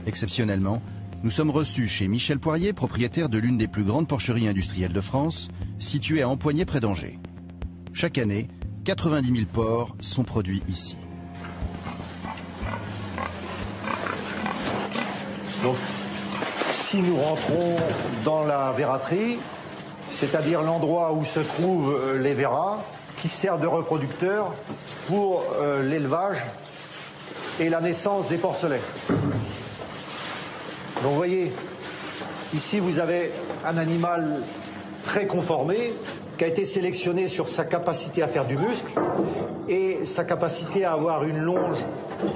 Exceptionnellement, nous sommes reçus chez Michel Poirier, propriétaire de l'une des plus grandes porcheries industrielles de France, située à Empoigné près d'Angers. Chaque année, 90 000 porcs sont produits ici. Donc, si nous rentrons dans la verraterie, c'est-à-dire l'endroit où se trouvent les verras, qui servent de reproducteurs pour l'élevage et la naissance des porcelets. Donc vous voyez, ici vous avez un animal très conformé, qui a été sélectionné sur sa capacité à faire du muscle et sa capacité à avoir une longe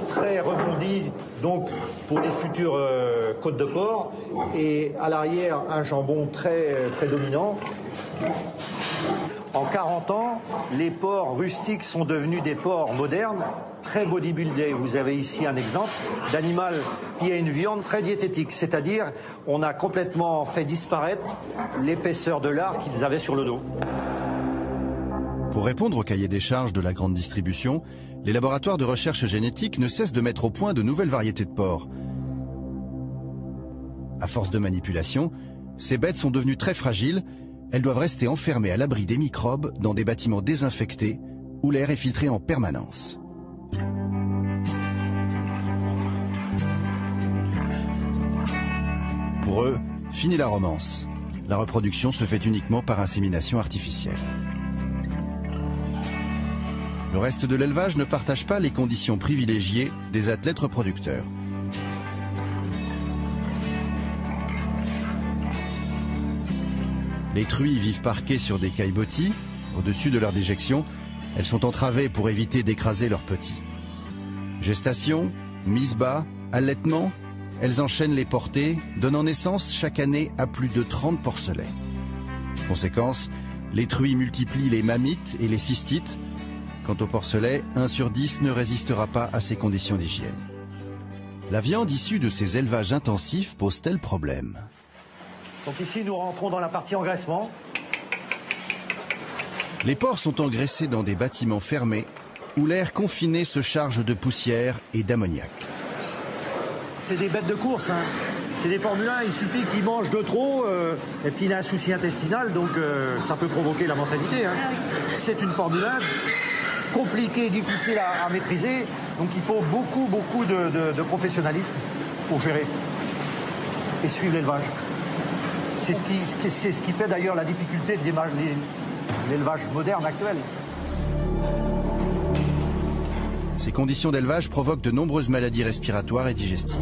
très rebondie, donc pour les futures côtes de porc, et à l'arrière un jambon très prédominant. En 40 ans, les porcs rustiques sont devenus des porcs modernes, très bodybuildés. Vous avez ici un exemple d'animal qui a une viande très diététique, c'est-à-dire on a complètement fait disparaître l'épaisseur de lard qu'ils avaient sur le dos. Pour répondre au cahier des charges de la grande distribution, les laboratoires de recherche génétique ne cessent de mettre au point de nouvelles variétés de porcs. À force de manipulation, ces bêtes sont devenues très fragiles. Elles doivent rester enfermées à l'abri des microbes dans des bâtiments désinfectés où l'air est filtré en permanence. Pour eux, fini la romance. La reproduction se fait uniquement par insémination artificielle. Le reste de l'élevage ne partage pas les conditions privilégiées des athlètes reproducteurs. Les truies vivent parquées sur des caillebotis, au-dessus de leur déjection. Elles sont entravées pour éviter d'écraser leurs petits. Gestation, mise bas, allaitement, elles enchaînent les portées, donnant naissance chaque année à plus de 30 porcelets. Conséquence, les truies multiplient les mammites et les cystites. Quant au porcelet, 1 sur 10 ne résistera pas à ces conditions d'hygiène. La viande issue de ces élevages intensifs pose-t-elle problème? Donc ici, nous rentrons dans la partie engraissement. Les porcs sont engraissés dans des bâtiments fermés où l'air confiné se charge de poussière et d'ammoniac. C'est des bêtes de course, hein. C'est des Formule 1, il suffit qu'ils mangent de trop, et puis il a un souci intestinal, donc ça peut provoquer la mortalité. Hein. C'est une Formule 1 compliquée, difficile à maîtriser, donc il faut beaucoup de professionnalisme pour gérer et suivre l'élevage. C'est ce qui fait d'ailleurs la difficulté de l'élevage moderne actuel. Ces conditions d'élevage provoquent de nombreuses maladies respiratoires et digestives.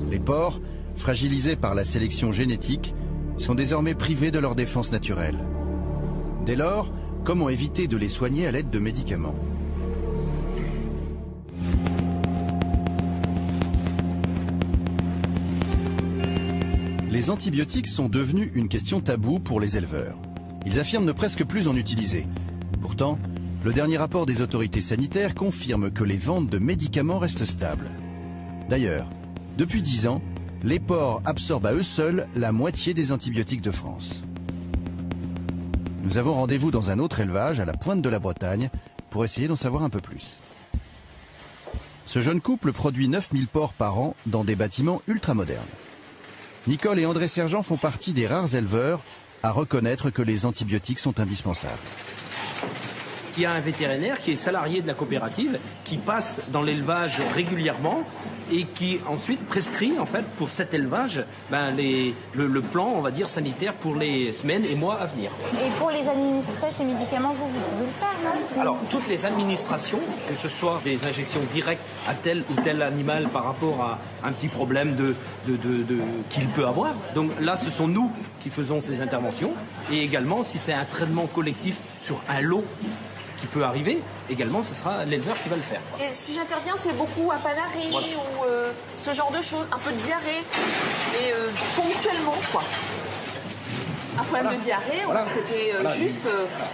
Les porcs, fragilisés par la sélection génétique, sont désormais privés de leur défense naturelle. Dès lors, comment éviter de les soigner à l'aide de médicaments? Les antibiotiques sont devenus une question taboue pour les éleveurs. Ils affirment ne presque plus en utiliser. Pourtant, le dernier rapport des autorités sanitaires confirme que les ventes de médicaments restent stables. D'ailleurs, depuis 10 ans, les porcs absorbent à eux seuls la moitié des antibiotiques de France. Nous avons rendez-vous dans un autre élevage à la pointe de la Bretagne pour essayer d'en savoir un peu plus. Ce jeune couple produit 9000 porcs par an dans des bâtiments ultramodernes. Nicole et André Sergent font partie des rares éleveurs à reconnaître que les antibiotiques sont indispensables. Il y a un vétérinaire qui est salarié de la coopérative, qui passe dans l'élevage régulièrement et qui ensuite prescrit en fait pour cet élevage le plan, on va dire, sanitaire pour les semaines et mois à venir. Et pour les administrer, ces médicaments, vous pouvez le faire, non? Alors, toutes les administrations, que ce soit des injections directes à tel ou tel animal par rapport à un petit problème qu'il peut avoir, donc là, ce sont nous qui faisons ces interventions, et également, si c'est un traitement collectif sur un lot qui peut arriver, également ce sera l'éleveur qui va le faire. Et si j'interviens, c'est beaucoup à Panari ou ce genre de choses, un peu de diarrhée, et ponctuellement quoi. Un problème de diarrhée, on va traiter juste,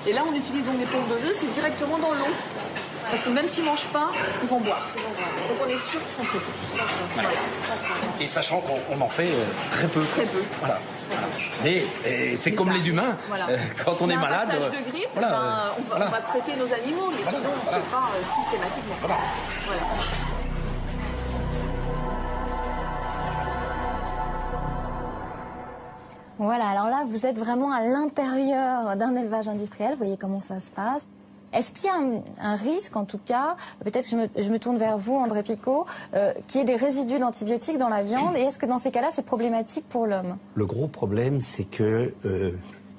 et là on utilise donc des pompes doseuses, c'est directement dans l'eau. Parce que même s'ils ne mangent pas, ils vont boire. Donc on est sûr qu'ils sont traités. Voilà. Et sachant qu'on en fait très peu. Très peu. Voilà. Mais c'est comme les humains, voilà. Quand on est malade... Un passage de grippe, on va traiter nos animaux, mais sinon on ne fait pas systématiquement. Voilà. Voilà, alors là, vous êtes vraiment à l'intérieur d'un élevage industriel. Vous voyez comment ça se passe. Est-ce qu'il y a un risque, en tout cas, peut-être que je me tourne vers vous, André Picot, qu'il y ait des résidus d'antibiotiques dans la viande, et est-ce que dans ces cas-là, c'est problématique pour l'homme? Le gros problème, c'est que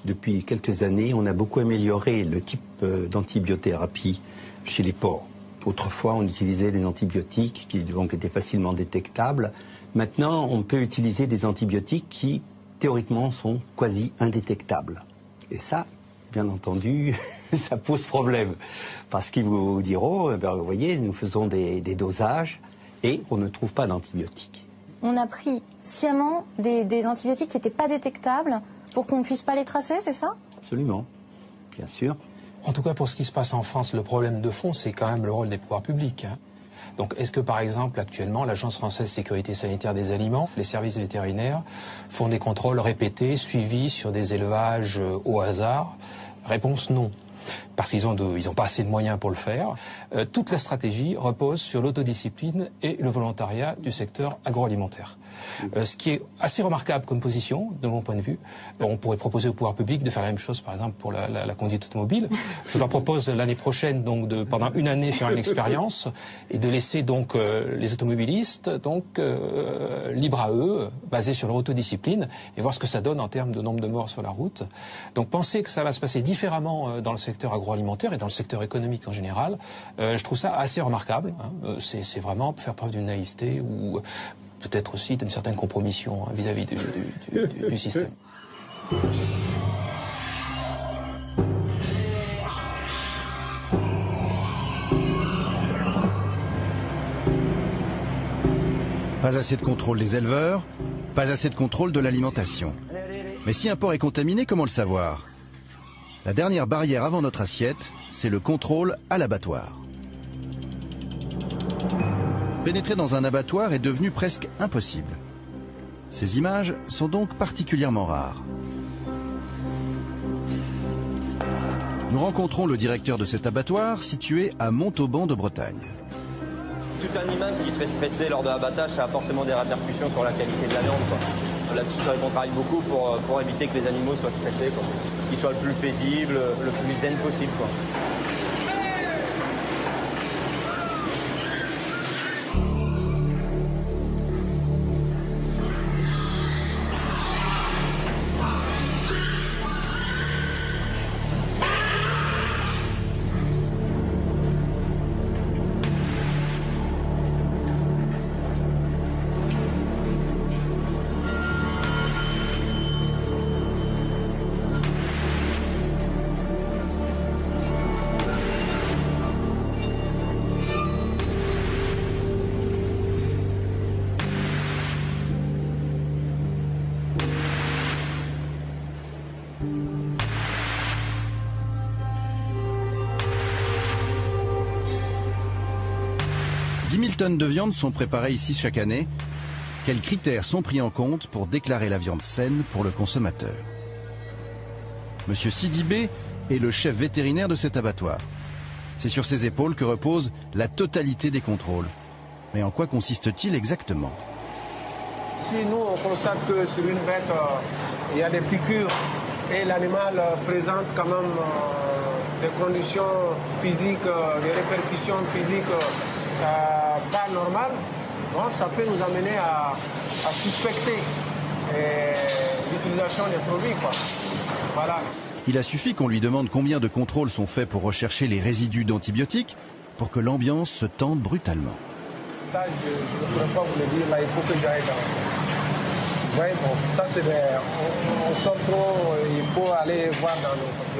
depuis quelques années, on a beaucoup amélioré le type d'antibiothérapie chez les porcs. Autrefois, on utilisait des antibiotiques qui donc étaient facilement détectables. Maintenant, on peut utiliser des antibiotiques qui, théoriquement, sont quasi indétectables. Et ça, bien entendu, ça pose problème. Parce qu'ils vous diront, vous voyez, nous faisons des dosages et on ne trouve pas d'antibiotiques. On a pris sciemment des antibiotiques qui n'étaient pas détectables pour qu'on ne puisse pas les tracer, c'est ça? Absolument, bien sûr. En tout cas, pour ce qui se passe en France, le problème de fond, c'est quand même le rôle des pouvoirs publics. Donc, est-ce que, par exemple, actuellement, l'Agence française de sécurité sanitaire des aliments, les services vétérinaires, font des contrôles répétés, suivis sur des élevages au hasard? Réponse non. Parce qu'ils n'ont pas assez de moyens pour le faire. Toute la stratégie repose sur l'autodiscipline et le volontariat du secteur agroalimentaire. Ce qui est assez remarquable comme position, de mon point de vue. On pourrait proposer au pouvoir public de faire la même chose, par exemple, pour la conduite automobile. Je leur propose l'année prochaine, donc, pendant une année, faire une expérience et de laisser donc les automobilistes libres à eux, basés sur leur autodiscipline, et voir ce que ça donne en termes de nombre de morts sur la route. Donc, penser que ça va se passer différemment dans le secteur agroalimentaire et dans le secteur économique en général, je trouve ça assez remarquable. C'est vraiment faire preuve d'une naïveté ou peut-être aussi d'une certaine compromission vis-à-vis du système. Pas assez de contrôle des éleveurs, pas assez de contrôle de l'alimentation. Mais si un porc est contaminé, comment le savoir? La dernière barrière avant notre assiette, c'est le contrôle à l'abattoir. Pénétrer dans un abattoir est devenu presque impossible. Ces images sont donc particulièrement rares. Nous rencontrons le directeur de cet abattoir situé à Montauban de Bretagne. Tout animal qui serait stressé lors de l'abattage, ça a forcément des répercussions sur la qualité de la viande. Là-dessus, c'est vrai qu'on travaille beaucoup pour éviter que les animaux soient stressés, qu'ils soient le plus paisibles, le plus zen possible, quoi. 10 000 tonnes de viande sont préparées ici chaque année. Quels critères sont pris en compte pour déclarer la viande saine pour le consommateur? Monsieur Sidibé est le chef vétérinaire de cet abattoir. C'est sur ses épaules que repose la totalité des contrôles. Mais en quoi consiste-t-il exactement? Si nous, on constate que sur une bête, il y a des piqûres et l'animal présente quand même des conditions physiques, des répercussions physiques pas normales, bon, ça peut nous amener à suspecter l'utilisation des produits, quoi. Voilà. Il a suffi qu'on lui demande combien de contrôles sont faits pour rechercher les résidus d'antibiotiques pour que l'ambiance se tende brutalement. Ça, je ne pourrais pas vous le dire, là, il faut que j'aille dans... Ouais, bon, ça c'est on sort trop, il faut aller voir dans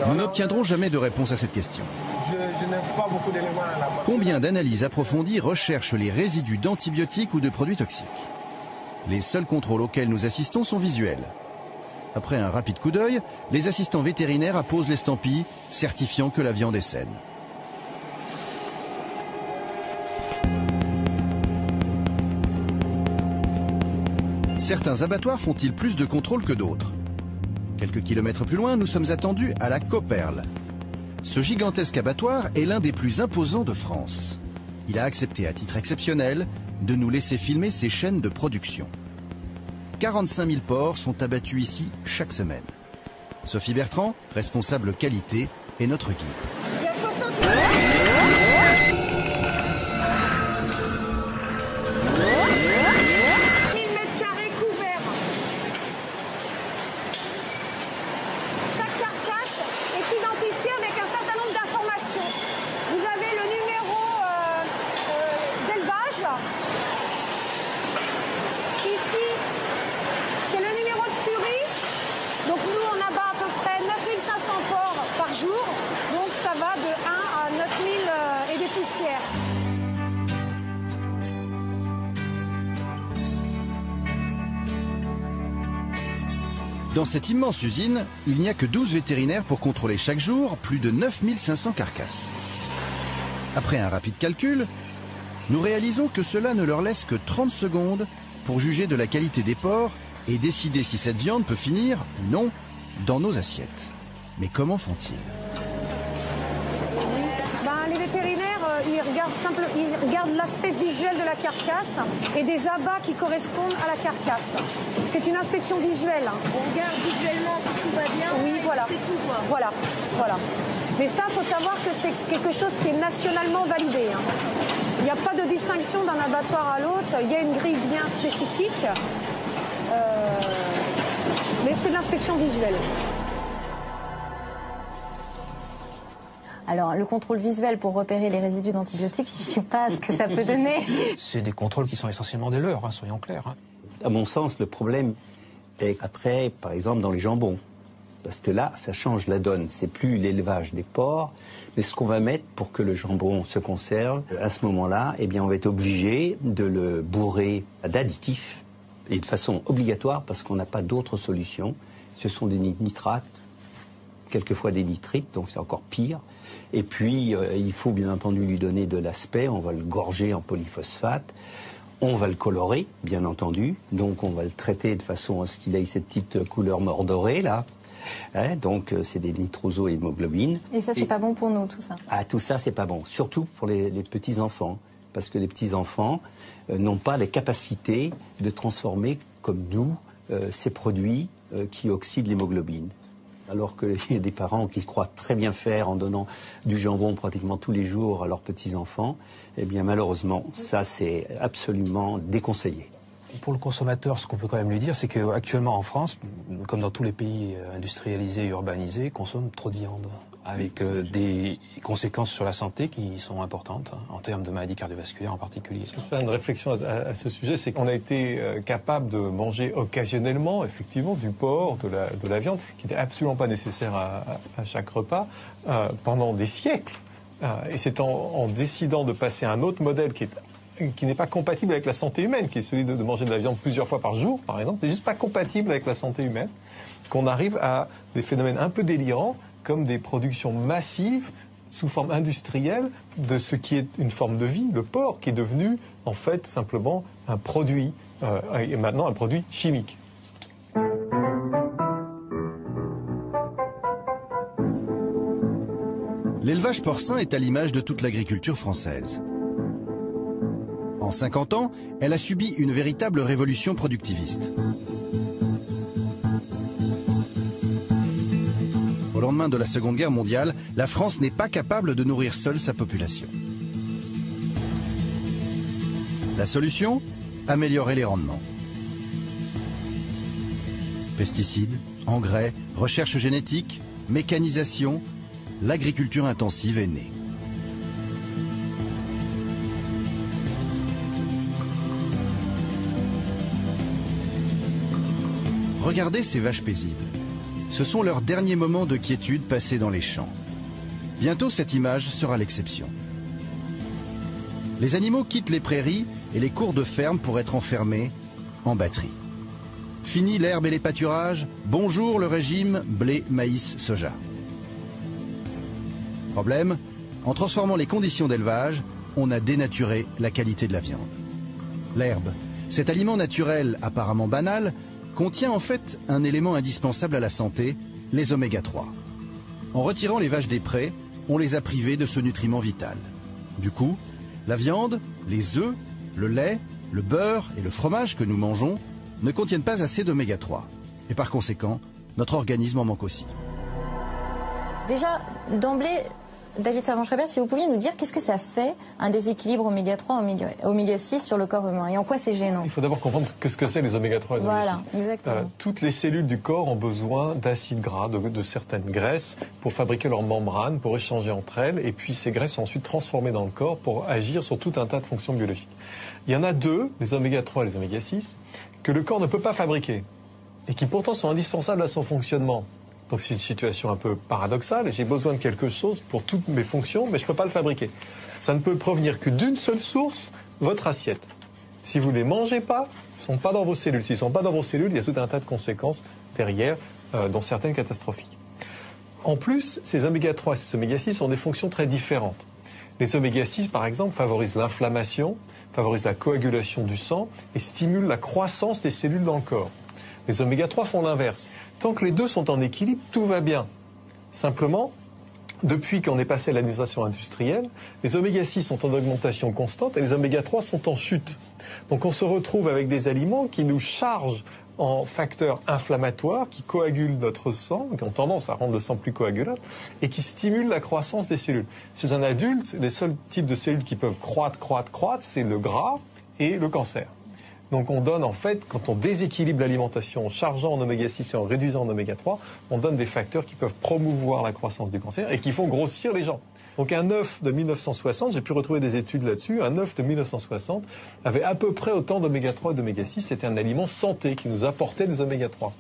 nos... Nous n'obtiendrons jamais de réponse à cette question. Je n'ai pas beaucoup d'éléments là. Combien d'analyses approfondies recherchent les résidus d'antibiotiques ou de produits toxiques? Les seuls contrôles auxquels nous assistons sont visuels. Après un rapide coup d'œil, les assistants vétérinaires apposent l'estampille certifiant que la viande est saine. Certains abattoirs font-ils plus de contrôles que d'autres? Quelques kilomètres plus loin, nous sommes attendus à la Copperle. Ce gigantesque abattoir est l'un des plus imposants de France. Il a accepté à titre exceptionnel de nous laisser filmer ses chaînes de production. 45 000 porcs sont abattus ici chaque semaine. Sophie Bertrand, responsable qualité, est notre guide. Il y a 60 000 mètres carrés couverts. Chaque carcasse est identifiée avec un certain nombre d'informations. Vous avez le numéro d'élevage. Ici, c'est le numéro de tuerie. Donc nous, on abat à peu près 9500 porcs par jour. Donc ça va de 1 à 9000 et des poussières. Dans cette immense usine, il n'y a que 12 vétérinaires pour contrôler chaque jour plus de 9500 carcasses. Après un rapide calcul, nous réalisons que cela ne leur laisse que 30 secondes pour juger de la qualité des porcs et décider si cette viande peut finir ou non dans nos assiettes. Mais comment font-ils? Les vétérinaires, ils regardent l'aspect visuel de la carcasse et des abats qui correspondent à la carcasse. C'est une inspection visuelle. On regarde visuellement si tout va bien. Oui, voilà. C'est tout, quoi. Voilà. Mais ça, il faut savoir que c'est quelque chose qui est nationalement validé. Il n'y a pas de distinction d'un abattoir à l'autre. Il y a une grille bien spécifique. Mais c'est de l'inspection visuelle. Alors, le contrôle visuel pour repérer les résidus d'antibiotiques, je ne sais pas ce que ça peut donner. C'est des contrôles qui sont essentiellement des leurres, soyons clairs. À mon sens, le problème est après, par exemple, dans les jambons. parce que là, ça change la donne. C'est plus l'élevage des porcs, mais ce qu'on va mettre pour que le jambon se conserve. À ce moment-là, eh bien, on va être obligé de le bourrer d'additifs, et de façon obligatoire, parce qu'on n'a pas d'autre solution. Ce sont des nitrates, quelquefois des nitrites, donc c'est encore pire. Et puis, il faut bien entendu lui donner de l'aspect. On va le gorger en polyphosphate. On va le colorer, bien entendu. Donc, on va le traiter de façon à ce qu'il ait cette petite couleur mordorée, là. Hein, donc, c'est des nitroso-hémoglobines. Et ça, c'est pas bon pour nous, tout ça? Ah, tout ça, c'est pas bon. Surtout pour les petits-enfants. Parce que les petits-enfants n'ont pas les capacités de transformer, comme nous, ces produits qui oxydent l'hémoglobine. Alors qu'il y a des parents qui croient très bien faire en donnant du jambon pratiquement tous les jours à leurs petits-enfants, eh bien malheureusement, ça c'est absolument déconseillé. Pour le consommateur, ce qu'on peut quand même lui dire, c'est qu'actuellement en France, comme dans tous les pays industrialisés et urbanisés, consomme trop de viande, avec des conséquences sur la santé qui sont importantes, en termes de maladies cardiovasculaires en particulier. Je vais faire une réflexion à ce sujet, c'est qu'on a été capable de manger occasionnellement, effectivement, du porc, de la viande, qui n'était absolument pas nécessaire à chaque repas, pendant des siècles. Et c'est en décidant de passer à un autre modèle qui n'est pas compatible avec la santé humaine, qui est celui de manger de la viande plusieurs fois par jour, par exemple, c'est juste pas compatible avec la santé humaine, qu'on arrive à des phénomènes un peu délirants, comme des productions massives sous forme industrielle de ce qui est une forme de vie, le porc, qui est devenu en fait simplement un produit, et maintenant un produit chimique. L'élevage porcin est à l'image de toute l'agriculture française. En 50 ans, elle a subi une véritable révolution productiviste. Au lendemain de la Seconde Guerre mondiale, la France n'est pas capable de nourrir seule sa population. La solution ? Améliorer les rendements. Pesticides, engrais, recherche génétique, mécanisation, l'agriculture intensive est née. Regardez ces vaches paisibles. Ce sont leurs derniers moments de quiétude passés dans les champs. Bientôt, cette image sera l'exception. Les animaux quittent les prairies et les cours de ferme pour être enfermés en batterie. Fini l'herbe et les pâturages, bonjour le régime blé, maïs, soja. Problème, en transformant les conditions d'élevage, on a dénaturé la qualité de la viande. L'herbe, cet aliment naturel apparemment banal, contient en fait un élément indispensable à la santé, les oméga 3. En retirant les vaches des prés, on les a privées de ce nutriment vital. Du coup, la viande, les œufs, le lait, le beurre et le fromage que nous mangeons ne contiennent pas assez d'oméga 3. Et par conséquent, notre organisme en manque aussi. Déjà, d'emblée, David Servan-Schreiber, si vous pouviez nous dire qu'est-ce que ça fait un déséquilibre oméga 3, oméga 6 sur le corps humain et en quoi c'est gênant? Il faut d'abord comprendre ce que c'est les oméga 3 et les oméga 6. Voilà, exactement. Toutes les cellules du corps ont besoin d'acides gras, de certaines graisses pour fabriquer leurs membranes, pour échanger entre elles. Et puis ces graisses sont ensuite transformées dans le corps pour agir sur tout un tas de fonctions biologiques. Il y en a deux, les oméga 3 et les oméga 6, que le corps ne peut pas fabriquer et qui pourtant sont indispensables à son fonctionnement. Donc c'est une situation un peu paradoxale. J'ai besoin de quelque chose pour toutes mes fonctions, mais je ne peux pas le fabriquer. Ça ne peut provenir que d'une seule source, votre assiette. Si vous ne les mangez pas, ils ne sont pas dans vos cellules. S'ils ne sont pas dans vos cellules, il y a tout un tas de conséquences derrière, dont certaines catastrophiques. En plus, ces oméga 3 et ces oméga 6 ont des fonctions très différentes. Les oméga 6, par exemple, favorisent l'inflammation, favorisent la coagulation du sang et stimulent la croissance des cellules dans le corps. Les oméga 3 font l'inverse. Tant que les deux sont en équilibre, tout va bien. Simplement, depuis qu'on est passé à l'alimentation industrielle, les oméga 6 sont en augmentation constante et les oméga 3 sont en chute. Donc on se retrouve avec des aliments qui nous chargent en facteurs inflammatoires, qui coagulent notre sang, qui ont tendance à rendre le sang plus coagulable, et qui stimulent la croissance des cellules. Chez un adulte, les seuls types de cellules qui peuvent croître, c'est le gras et le cancer. Donc on donne en fait, quand on déséquilibre l'alimentation en chargeant en oméga 6 et en réduisant en oméga 3, on donne des facteurs qui peuvent promouvoir la croissance du cancer et qui font grossir les gens. Donc un œuf de 1960, j'ai pu retrouver des études là-dessus, un œuf de 1960 avait à peu près autant d'oméga 3 et d'oméga 6, c'était un aliment santé qui nous apportait des oméga 3.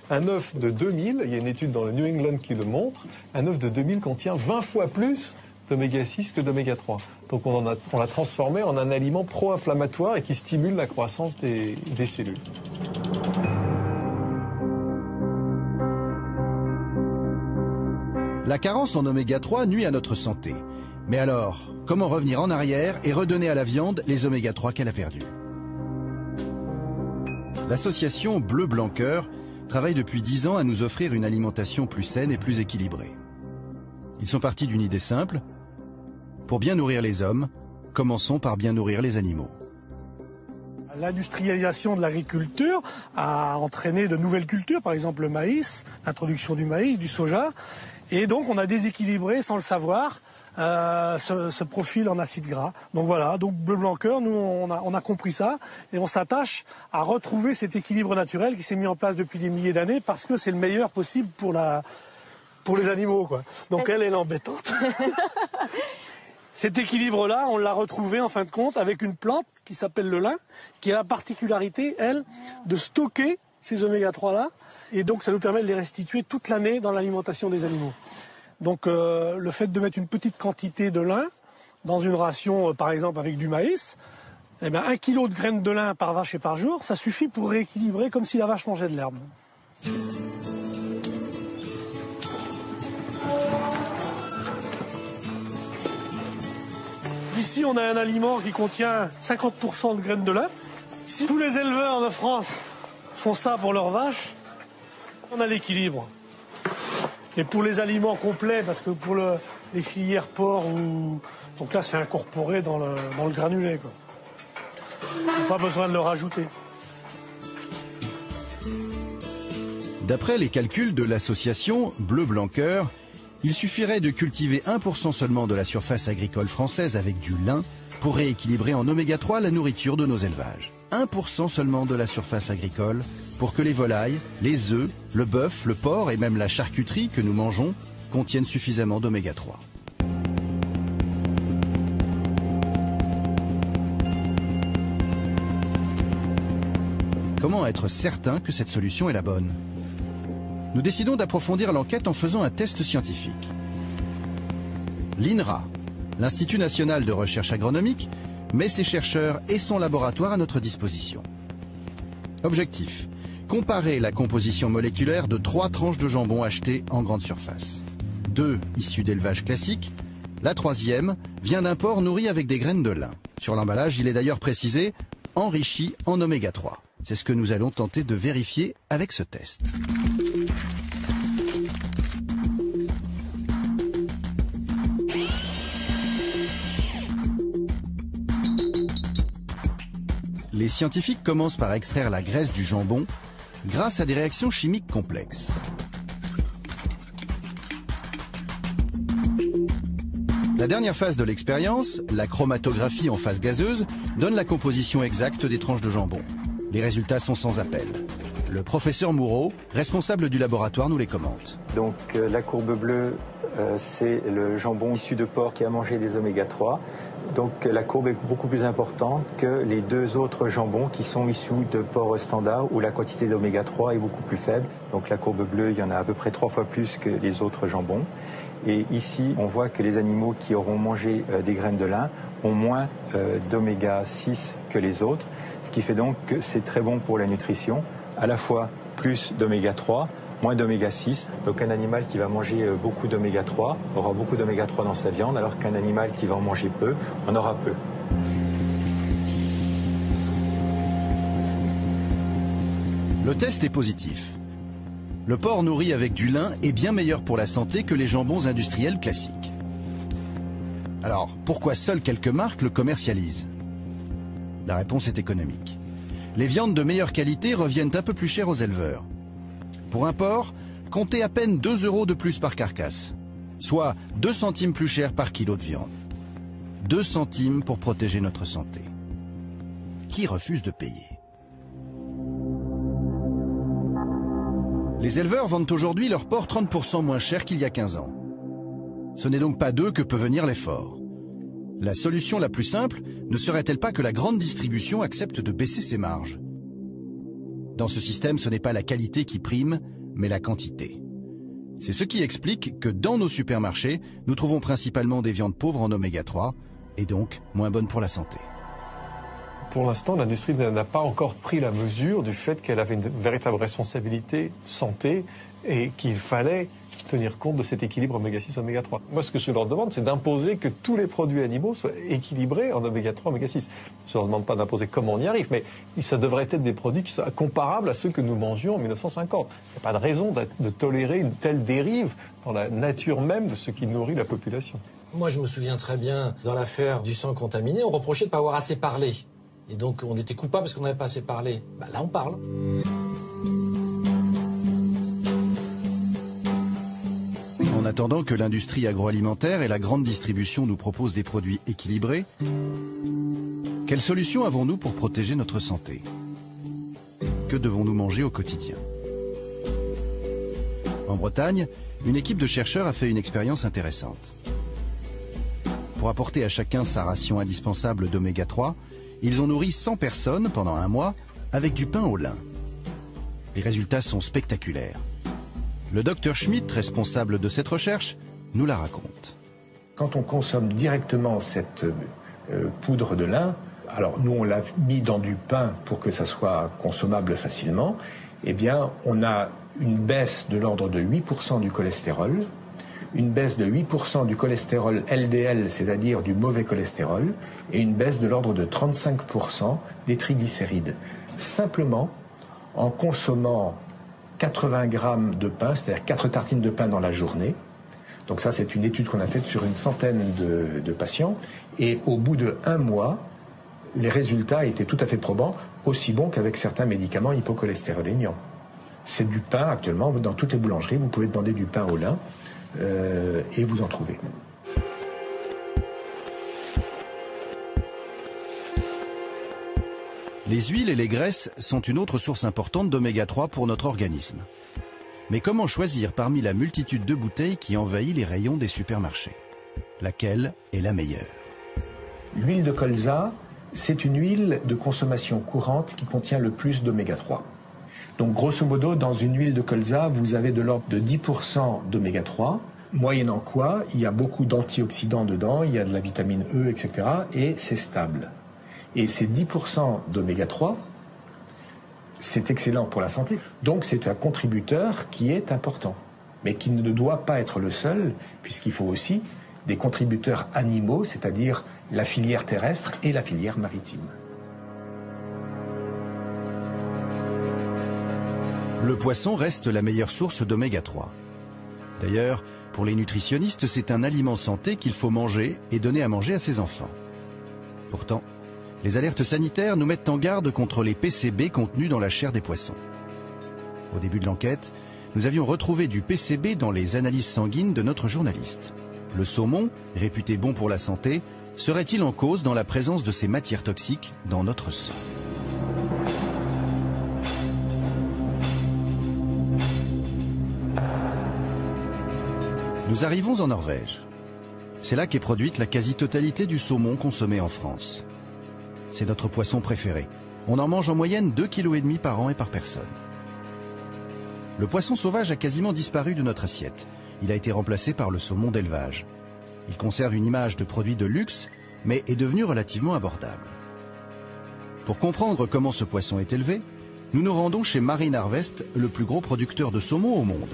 Un œuf de 2000, il y a une étude dans le New England qui le montre, un œuf de 2000 contient 20 fois plus d'oméga 6 que d'oméga 3. Donc on l'a transformé en un aliment pro-inflammatoire et qui stimule la croissance des cellules. La carence en oméga 3 nuit à notre santé. Mais alors, comment revenir en arrière et redonner à la viande les oméga 3 qu'elle a perdus? L'association Bleu Blanc Cœur travaille depuis 10 ans à nous offrir une alimentation plus saine et plus équilibrée. Ils sont partis d'une idée simple. Pour bien nourrir les hommes, commençons par bien nourrir les animaux. L'industrialisation de l'agriculture a entraîné de nouvelles cultures, par exemple le maïs, l'introduction du maïs, du soja. Et donc on a déséquilibré, sans le savoir, ce profil en acides gras. Donc voilà, donc Bleu Blanc Cœur, nous on a compris ça et on s'attache à retrouver cet équilibre naturel qui s'est mis en place depuis des milliers d'années parce que c'est le meilleur possible pour les animaux, quoi. Donc elle est l'embêtante. Cet équilibre-là, on l'a retrouvé en fin de compte avec une plante qui s'appelle le lin, qui a la particularité, elle, de stocker ces oméga 3-là. Et donc ça nous permet de les restituer toute l'année dans l'alimentation des animaux. Donc le fait de mettre une petite quantité de lin dans une ration, par exemple avec du maïs, eh bien, 1 kilo de graines de lin par vache et par jour, ça suffit pour rééquilibrer comme si la vache mangeait de l'herbe. Ici, on a un aliment qui contient 50% de graines de lin. Si tous les éleveurs de France font ça pour leurs vaches, on a l'équilibre. Et pour les aliments complets, parce que pour les filières porc, donc là c'est incorporé dans le granulé, quoi. Pas besoin de le rajouter. D'après les calculs de l'association Bleu Blanc Cœur, il suffirait de cultiver 1% seulement de la surface agricole française avec du lin pour rééquilibrer en oméga 3 la nourriture de nos élevages. 1% seulement de la surface agricole pour que les volailles, les œufs, le bœuf, le porc et même la charcuterie que nous mangeons contiennent suffisamment d'oméga 3. Comment être certain que cette solution est la bonne? Nous décidons d'approfondir l'enquête en faisant un test scientifique. L'INRA, l'Institut national de recherche agronomique, met ses chercheurs et son laboratoire à notre disposition. Objectif: comparer la composition moléculaire de 3 tranches de jambon achetées en grande surface. 2 issues d'élevage classique, la 3e vient d'un porc nourri avec des graines de lin. Sur l'emballage, il est d'ailleurs précisé « enrichi en oméga 3 ». C'est ce que nous allons tenter de vérifier avec ce test. Les scientifiques commencent par extraire la graisse du jambon grâce à des réactions chimiques complexes. La dernière phase de l'expérience, la chromatographie en phase gazeuse, donne la composition exacte des tranches de jambon. Les résultats sont sans appel. Le professeur Moureau, responsable du laboratoire, nous les commente. Donc la courbe bleue, c'est le jambon issu de porc qui a mangé des oméga 3. Donc la courbe est beaucoup plus importante que les 2 autres jambons qui sont issus de porc standard où la quantité d'oméga 3 est beaucoup plus faible. Donc la courbe bleue, il y en a à peu près 3 fois plus que les autres jambons. Et ici, on voit que les animaux qui auront mangé des graines de lin ont moins d'oméga 6 que les autres, ce qui fait donc que c'est très bon pour la nutrition, à la fois plus d'oméga 3, moins d'oméga 6. Donc un animal qui va manger beaucoup d'oméga 3 aura beaucoup d'oméga 3 dans sa viande, alors qu'un animal qui va en manger peu en aura peu. Le test est positif. Le porc nourri avec du lin est bien meilleur pour la santé que les jambons industriels classiques. Alors, pourquoi seules quelques marques le commercialisent? La réponse est économique. Les viandes de meilleure qualité reviennent un peu plus chères aux éleveurs. Pour un porc, comptez à peine 2 € de plus par carcasse, soit 2 centimes plus cher par kilo de viande. 2 centimes pour protéger notre santé. Qui refuse de payer? Les éleveurs vendent aujourd'hui leur porc 30% moins cher qu'il y a 15 ans. Ce n'est donc pas d'eux que peut venir l'effort. La solution la plus simple ne serait-elle pas que la grande distribution accepte de baisser ses marges? Dans ce système, ce n'est pas la qualité qui prime, mais la quantité. C'est ce qui explique que dans nos supermarchés, nous trouvons principalement des viandes pauvres en oméga 3 et donc moins bonnes pour la santé. Pour l'instant, l'industrie n'a pas encore pris la mesure du fait qu'elle avait une véritable responsabilité santé et qu'il fallait tenir compte de cet équilibre oméga 6, oméga 3. Moi, ce que je leur demande, c'est d'imposer que tous les produits animaux soient équilibrés en oméga 3, oméga 6. Je ne leur demande pas d'imposer comment on y arrive, mais ça devrait être des produits qui soient comparables à ceux que nous mangeions en 1950. Il n'y a pas de raison de tolérer une telle dérive dans la nature même de ce qui nourrit la population. Moi, je me souviens très bien, dans l'affaire du sang contaminé, on reprochait de ne pas avoir assez parlé. Et donc, on était coupable parce qu'on n'avait pas assez parlé. Bah, là, on parle. En attendant que l'industrie agroalimentaire et la grande distribution nous proposent des produits équilibrés, quelle solution avons-nous pour protéger notre santé? Que devons-nous manger au quotidien? En Bretagne, une équipe de chercheurs a fait une expérience intéressante. Pour apporter à chacun sa ration indispensable d'oméga 3, ils ont nourri 100 personnes pendant un mois avec du pain au lin. Les résultats sont spectaculaires. Le docteur Schmitt, responsable de cette recherche, nous la raconte. Quand on consomme directement cette poudre de lin, alors nous on l'a mis dans du pain pour que ça soit consommable facilement, eh bien on a une baisse de l'ordre de 8% du cholestérol, une baisse de 8% du cholestérol LDL, c'est-à-dire du mauvais cholestérol, et une baisse de l'ordre de 35% des triglycérides. Simplement en consommant 80 grammes de pain, c'est-à-dire 4 tartines de pain dans la journée. Donc ça, c'est une étude qu'on a faite sur une centaine de patients. Et au bout de 1 mois, les résultats étaient tout à fait probants, aussi bons qu'avec certains médicaments hypocholestéroléniants. C'est du pain actuellement, dans toutes les boulangeries, vous pouvez demander du pain au lin et vous en trouvez. Les huiles et les graisses sont une autre source importante d'oméga 3 pour notre organisme. Mais comment choisir parmi la multitude de bouteilles qui envahit les rayons des supermarchés? Laquelle est la meilleure? L'huile de colza, c'est une huile de consommation courante qui contient le plus d'oméga 3. Donc grosso modo, dans une huile de colza, vous avez de l'ordre de 10% d'oméga 3, moyennant quoi, il y a beaucoup d'antioxydants dedans, il y a de la vitamine E, etc. et c'est stable. Et ces 10% d'oméga 3, c'est excellent pour la santé. Donc c'est un contributeur qui est important, mais qui ne doit pas être le seul, puisqu'il faut aussi des contributeurs animaux, c'est-à-dire la filière terrestre et la filière maritime. Le poisson reste la meilleure source d'oméga 3. D'ailleurs, pour les nutritionnistes, c'est un aliment santé qu'il faut manger et donner à manger à ses enfants. Pourtant, les alertes sanitaires nous mettent en garde contre les PCB contenus dans la chair des poissons. Au début de l'enquête, nous avions retrouvé du PCB dans les analyses sanguines de notre journaliste. Le saumon, réputé bon pour la santé, serait-il en cause dans la présence de ces matières toxiques dans notre sang? Nous arrivons en Norvège. C'est là qu'est produite la quasi-totalité du saumon consommé en France. C'est notre poisson préféré. On en mange en moyenne 2,5 kg par an et par personne. Le poisson sauvage a quasiment disparu de notre assiette. Il a été remplacé par le saumon d'élevage. Il conserve une image de produit de luxe, mais est devenu relativement abordable. Pour comprendre comment ce poisson est élevé, nous nous rendons chez Marine Harvest, le plus gros producteur de saumon au monde.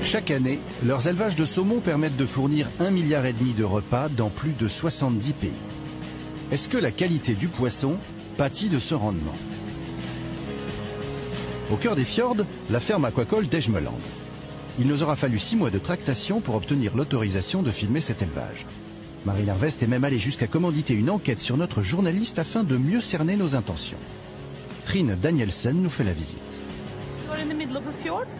Chaque année, leurs élevages de saumon permettent de fournir 1,5 milliard de repas dans plus de 70 pays. Est-ce que la qualité du poisson pâtit de ce rendement? Au cœur des fjords, la ferme aquacole d'Ejmeland. Il nous aura fallu 6 mois de tractation pour obtenir l'autorisation de filmer cet élevage. Marine Harvest est même allée jusqu'à commanditer une enquête sur notre journaliste afin de mieux cerner nos intentions. Trine Danielsen nous fait la visite.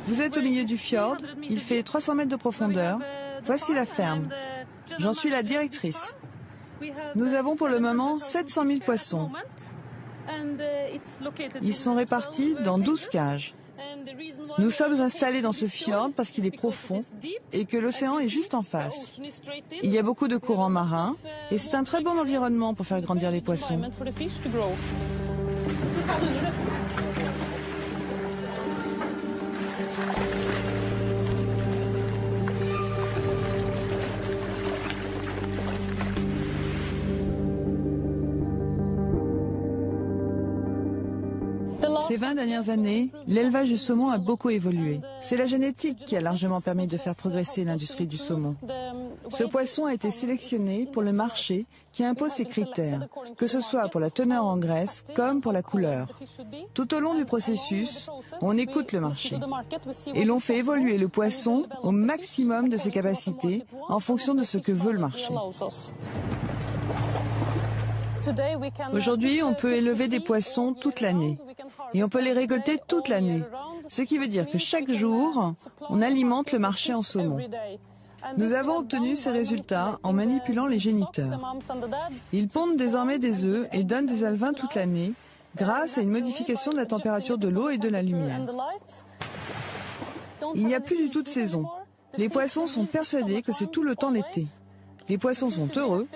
Vous êtes au milieu du fjord, il fait 300 mètres de profondeur. Voici la ferme. J'en suis la directrice. Nous avons pour le moment 700 000 poissons. Ils sont répartis dans 12 cages. Nous sommes installés dans ce fjord parce qu'il est profond et que l'océan est juste en face. Il y a beaucoup de courants marins et c'est un très bon environnement pour faire grandir les poissons. Ces 20 dernières années, l'élevage du saumon a beaucoup évolué. C'est la génétique qui a largement permis de faire progresser l'industrie du saumon. Ce poisson a été sélectionné pour le marché qui impose ses critères, que ce soit pour la teneur en graisse comme pour la couleur. Tout au long du processus, on écoute le marché et l'on fait évoluer le poisson au maximum de ses capacités en fonction de ce que veut le marché. Aujourd'hui, on peut élever des poissons toute l'année et on peut les récolter toute l'année, ce qui veut dire que chaque jour, on alimente le marché en saumon. Nous avons obtenu ces résultats en manipulant les géniteurs. Ils pondent désormais des œufs et donnent des alevins toute l'année grâce à une modification de la température de l'eau et de la lumière. Il n'y a plus du tout de saison. Les poissons sont persuadés que c'est tout le temps l'été. Les poissons sont heureux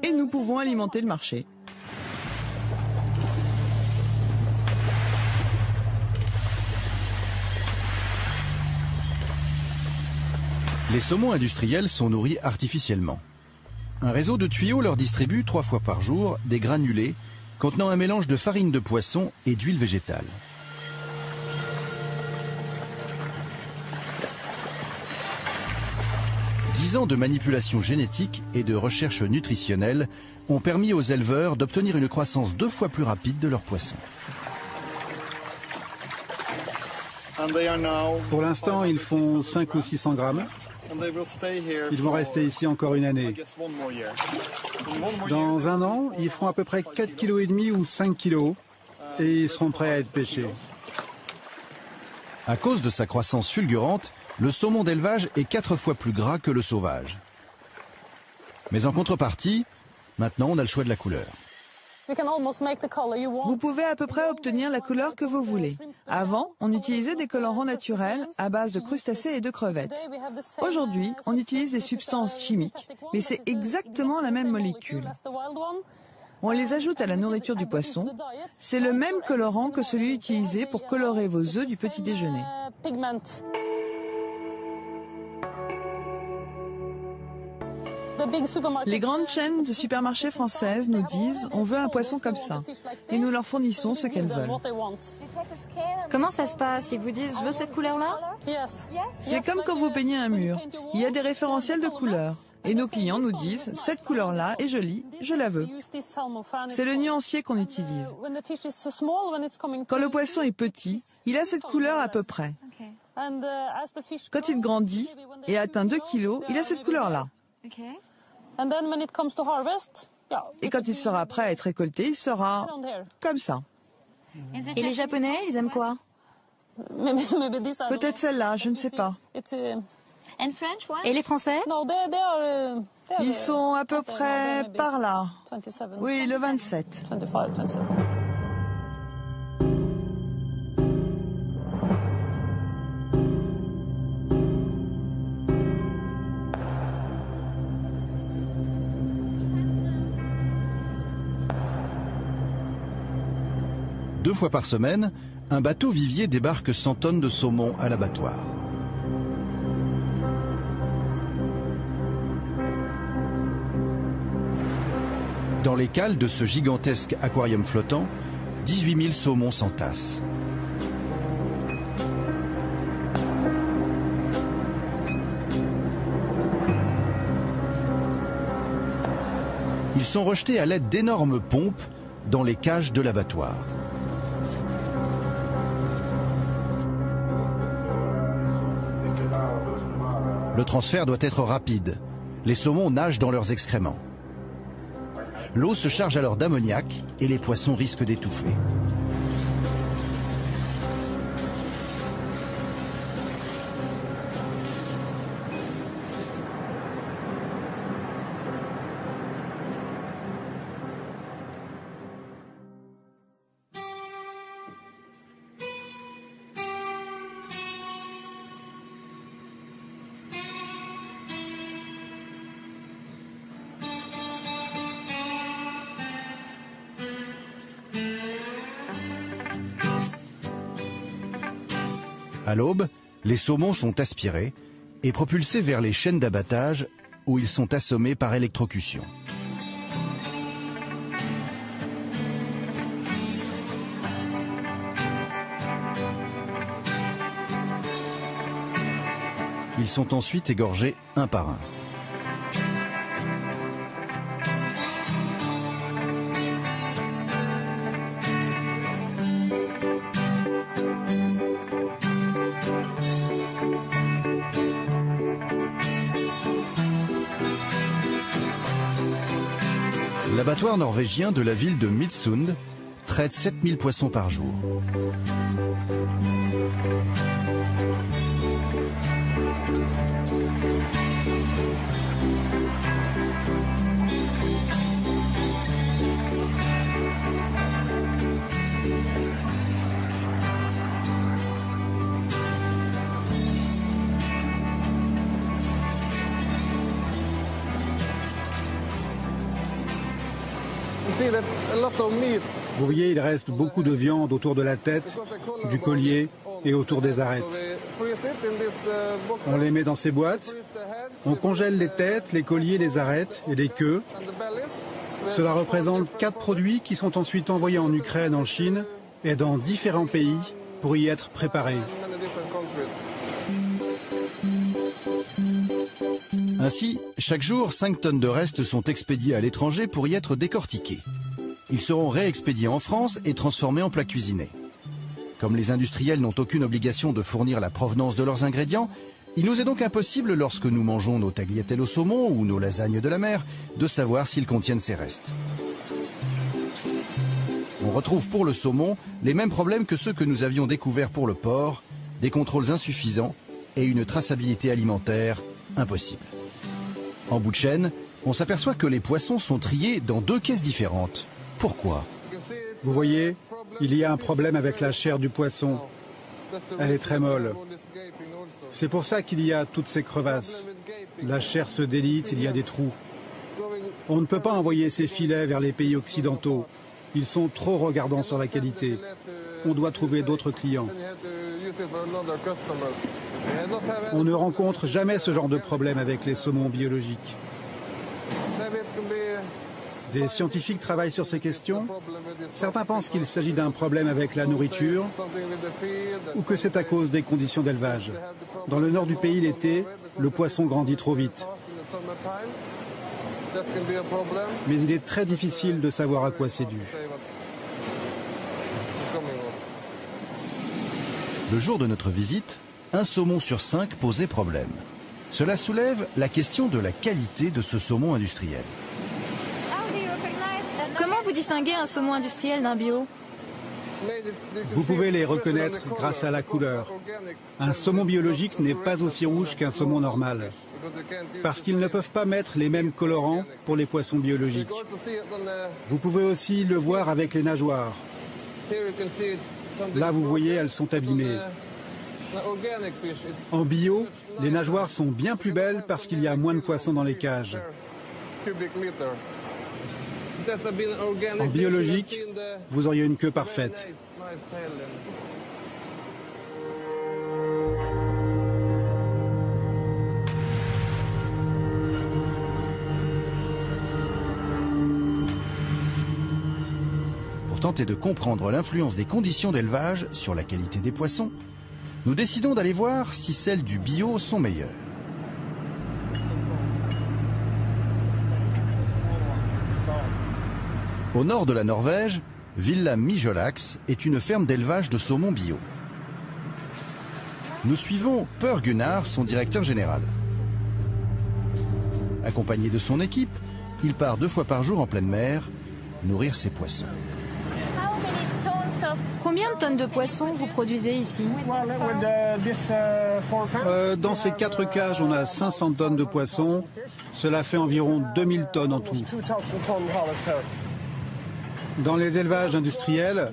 et nous pouvons alimenter le marché. Les saumons industriels sont nourris artificiellement. Un réseau de tuyaux leur distribue 3 fois par jour des granulés contenant un mélange de farine de poisson et d'huile végétale. Dix ans de manipulation génétique et de recherche nutritionnelle ont permis aux éleveurs d'obtenir une croissance 2 fois plus rapide de leurs poissons. Pour l'instant, ils font 5 ou 600 grammes. Ils vont rester ici encore une année. Dans un an, ils feront à peu près 4,5 kg ou 5 kg et ils seront prêts à être pêchés. À cause de sa croissance fulgurante, le saumon d'élevage est 4 fois plus gras que le sauvage. Mais en contrepartie, maintenant on a le choix de la couleur. Vous pouvez à peu près obtenir la couleur que vous voulez. Avant, on utilisait des colorants naturels à base de crustacés et de crevettes. Aujourd'hui, on utilise des substances chimiques, mais c'est exactement la même molécule. On les ajoute à la nourriture du poisson. C'est le même colorant que celui utilisé pour colorer vos œufs du petit déjeuner. Les grandes chaînes de supermarchés françaises nous disent « on veut un poisson comme ça » et nous leur fournissons ce qu'elles veulent. Comment ça se passe? Ils vous disent « je veux cette couleur-là » C'est comme quand vous peignez un mur. Il y a des référentiels de couleurs. Et nos clients nous disent « cette couleur-là est jolie, je la veux ». C'est le nuancier qu'on utilise. Quand le poisson est petit, il a cette couleur à peu près. Quand il grandit et atteint 2 kilos, il a cette couleur-là. Et quand il sera prêt à être récolté, il sera comme ça. Et les Japonais, ils aiment quoi? Peut-être celle-là, je ne sais pas. Et les Français? Ils sont à peu près par là. Oui, le 27. Deux fois par semaine, un bateau vivier débarque 100 tonnes de saumon à l'abattoir. Dans les cales de ce gigantesque aquarium flottant, 18 000 saumons s'entassent. Ils sont rejetés à l'aide d'énormes pompes dans les cages de l'abattoir. Le transfert doit être rapide. Les saumons nagent dans leurs excréments. L'eau se charge alors d'ammoniac et les poissons risquent d'étouffer. À l'aube, les saumons sont aspirés et propulsés vers les chaînes d'abattage où ils sont assommés par électrocution. Ils sont ensuite égorgés un par un. L'abattoir norvégien de la ville de Midsund traite 7000 poissons par jour. Vous voyez, il reste beaucoup de viande autour de la tête, du collier et autour des arêtes. On les met dans ces boîtes, on congèle les têtes, les colliers, les arêtes et les queues. Cela représente 4 produits qui sont ensuite envoyés en Ukraine, en Chine et dans différents pays pour y être préparés. Ainsi, chaque jour, 5 tonnes de restes sont expédiés à l'étranger pour y être décortiqués. Ils seront réexpédiés en France et transformés en plats cuisinés. Comme les industriels n'ont aucune obligation de fournir la provenance de leurs ingrédients, il nous est donc impossible, lorsque nous mangeons nos tagliatelles au saumon ou nos lasagnes de la mer, de savoir s'ils contiennent ces restes. On retrouve pour le saumon les mêmes problèmes que ceux que nous avions découverts pour le porc, des contrôles insuffisants et une traçabilité alimentaire impossible. En bout de chaîne, on s'aperçoit que les poissons sont triés dans 2 caisses différentes. Pourquoi? Vous voyez, il y a un problème avec la chair du poisson. Elle est très molle. C'est pour ça qu'il y a toutes ces crevasses. La chair se délite, il y a des trous. On ne peut pas envoyer ces filets vers les pays occidentaux. Ils sont trop regardants sur la qualité. On doit trouver d'autres clients. On ne rencontre jamais ce genre de problème avec les saumons biologiques. Des scientifiques travaillent sur ces questions. Certains pensent qu'il s'agit d'un problème avec la nourriture ou que c'est à cause des conditions d'élevage. Dans le nord du pays, l'été, le poisson grandit trop vite. Mais il est très difficile de savoir à quoi c'est dû. Le jour de notre visite, un saumon sur 5 posait problème. Cela soulève la question de la qualité de ce saumon industriel. Comment vous distinguez un saumon industriel d'un bio? Vous pouvez les reconnaître grâce à la couleur. Un saumon biologique n'est pas aussi rouge qu'un saumon normal, parce qu'ils ne peuvent pas mettre les mêmes colorants pour les poissons biologiques. Vous pouvez aussi le voir avec les nageoires. Là, vous voyez, elles sont abîmées. En bio, les nageoires sont bien plus belles parce qu'il y a moins de poissons dans les cages. En biologique, vous auriez une queue parfaite. Pour tenter de comprendre l'influence des conditions d'élevage sur la qualité des poissons, nous décidons d'aller voir si celles du bio sont meilleures. Au nord de la Norvège, Villa Mijolax est une ferme d'élevage de saumon bio. Nous suivons Per Gunnar, son directeur général. Accompagné de son équipe, il part 2 fois par jour en pleine mer nourrir ses poissons. Combien de tonnes de poissons vous produisez ici? Dans ces 4 cages, on a 500 tonnes de poissons. Cela fait environ 2000 tonnes en tout. Dans les élevages industriels,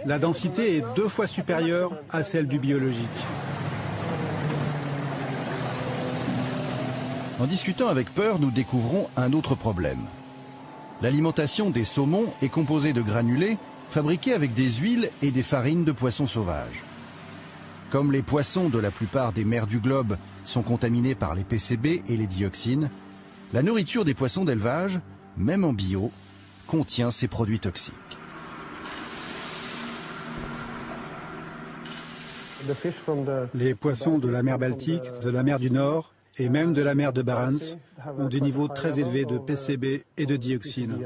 la densité est 2 fois supérieure à celle du biologique. En discutant avec Per, nous découvrons un autre problème. L'alimentation des saumons est composée de granulés fabriqués avec des huiles et des farines de poissons sauvages. Comme les poissons de la plupart des mers du globe sont contaminés par les PCB et les dioxines, la nourriture des poissons d'élevage, même en bio, contient ces produits toxiques. Les poissons de la mer Baltique, de la mer du Nord et même de la mer de Barents ont des niveaux très élevés de PCB et de dioxines.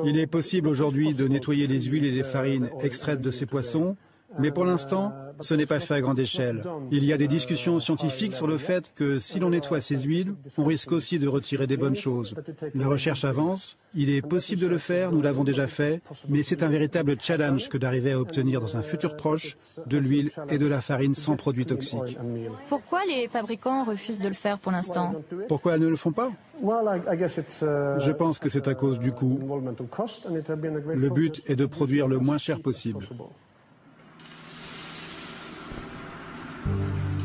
Il est possible aujourd'hui de nettoyer les huiles et les farines extraites de ces poissons, mais pour l'instant, ce n'est pas fait à grande échelle. Il y a des discussions scientifiques sur le fait que si l'on nettoie ces huiles, on risque aussi de retirer des bonnes choses. La recherche avance, il est possible de le faire, nous l'avons déjà fait, mais c'est un véritable challenge que d'arriver à obtenir dans un futur proche de l'huile et de la farine sans produits toxiques. Pourquoi les fabricants refusent de le faire pour l'instant? Pourquoi elles ne le font pas? Je pense que c'est à cause du coût. Le but est de produire le moins cher possible.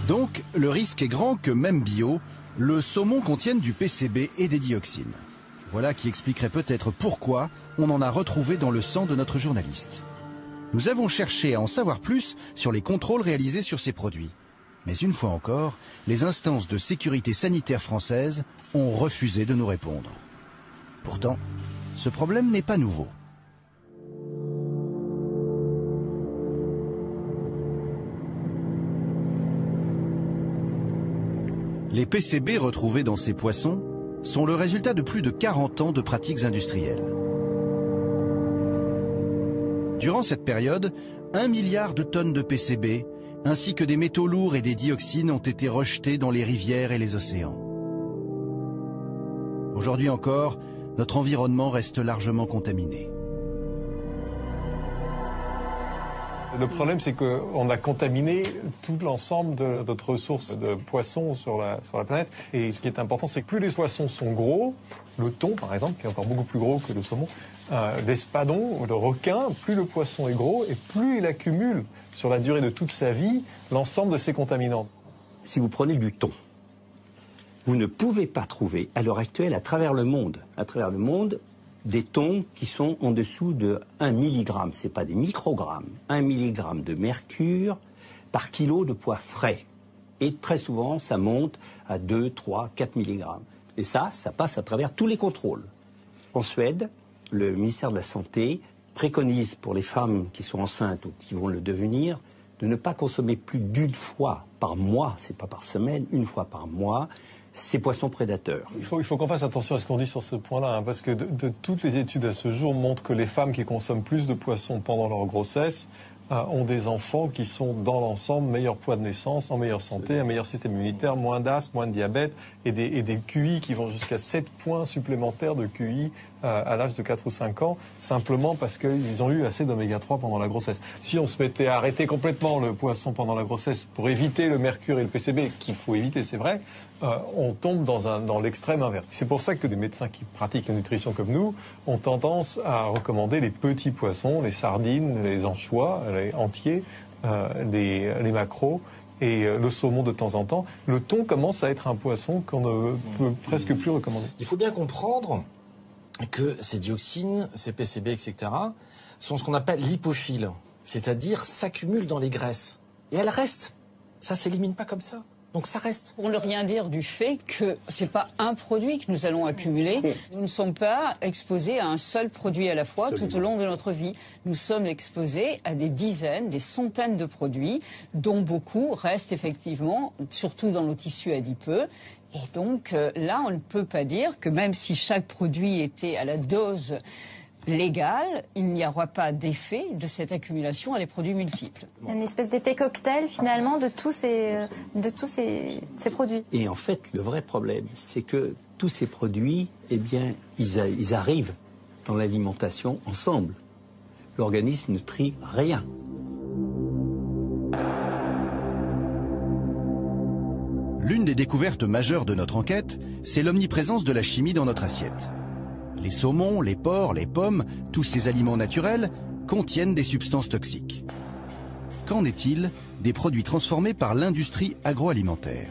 Donc, le risque est grand que, même bio, le saumon contienne du PCB et des dioxines. Voilà qui expliquerait peut-être pourquoi on en a retrouvé dans le sang de notre journaliste. Nous avons cherché à en savoir plus sur les contrôles réalisés sur ces produits. Mais une fois encore, les instances de sécurité sanitaire françaises ont refusé de nous répondre. Pourtant, ce problème n'est pas nouveau. Les PCB retrouvés dans ces poissons sont le résultat de plus de 40 ans de pratiques industrielles. Durant cette période, 1 milliard de tonnes de PCB, ainsi que des métaux lourds et des dioxines ont été rejetés dans les rivières et les océans. Aujourd'hui encore, notre environnement reste largement contaminé. Le problème, c'est qu'on a contaminé tout l'ensemble de notre ressource de poissons sur la planète. Et ce qui est important, c'est que plus les poissons sont gros, le thon par exemple, qui est encore beaucoup plus gros que le saumon, l'espadon ou le requin, plus le poisson est gros et plus il accumule sur la durée de toute sa vie l'ensemble de ces contaminants. Si vous prenez du thon, vous ne pouvez pas trouver à l'heure actuelle à travers le monde, des thons qui sont en dessous de 1 milligramme, ce n'est pas des microgrammes, 1 milligramme de mercure par kilo de poids frais. Et très souvent, ça monte à 2, 3, 4 milligrammes. Et ça passe à travers tous les contrôles. En Suède, le ministère de la Santé préconise pour les femmes qui sont enceintes ou qui vont le devenir de ne pas consommer plus d'une fois par mois, c'est pas par semaine, une fois par mois, ces poissons prédateurs. Il faut qu'on fasse attention à ce qu'on dit sur ce point-là, parce que de toutes les études à ce jour montrent que les femmes qui consomment plus de poissons pendant leur grossesse ont des enfants qui sont dans l'ensemble meilleur poids de naissance, en meilleure santé, un meilleur système immunitaire, moins d'asthme, moins de diabète et des QI qui vont jusqu'à 7 points supplémentaires de QI à l'âge de 4 ou 5 ans, simplement parce qu'ils ont eu assez d'oméga 3 pendant la grossesse. Si on se mettait à arrêter complètement le poisson pendant la grossesse pour éviter le mercure et le PCB, qu'il faut éviter, c'est vrai, on tombe dans l'extrême inverse. C'est pour ça que les médecins qui pratiquent la nutrition comme nous ont tendance à recommander les petits poissons, les sardines, les anchois, les entiers, les maquereaux et le saumon de temps en temps. Le thon commence à être un poisson qu'on ne peut presque plus recommander. Il faut bien comprendre que ces dioxines, ces PCB, etc., sont ce qu'on appelle lipophiles, c'est-à-dire s'accumulent dans les graisses. Et elles restent. Ça ne s'élimine pas comme ça. Donc ça reste. Pour ne rien dire du fait que ce n'est pas un produit que nous allons accumuler. Nous ne sommes pas exposés à un seul produit à la fois tout au long de notre vie. Nous sommes exposés à des dizaines, des centaines de produits, dont beaucoup restent effectivement, surtout dans nos tissus adipeux. Et donc là, on ne peut pas dire que même si chaque produit était à la dose légal, il n'y aura pas d'effet de cette accumulation à les produits multiples. Il y a une espèce d'effet cocktail finalement de tous ces produits. Et en fait, le vrai problème, c'est que tous ces produits, eh bien, ils arrivent dans l'alimentation ensemble. L'organisme ne trie rien. L'une des découvertes majeures de notre enquête, c'est l'omniprésence de la chimie dans notre assiette. Les saumons, les porcs, les pommes, tous ces aliments naturels contiennent des substances toxiques. Qu'en est-il des produits transformés par l'industrie agroalimentaire?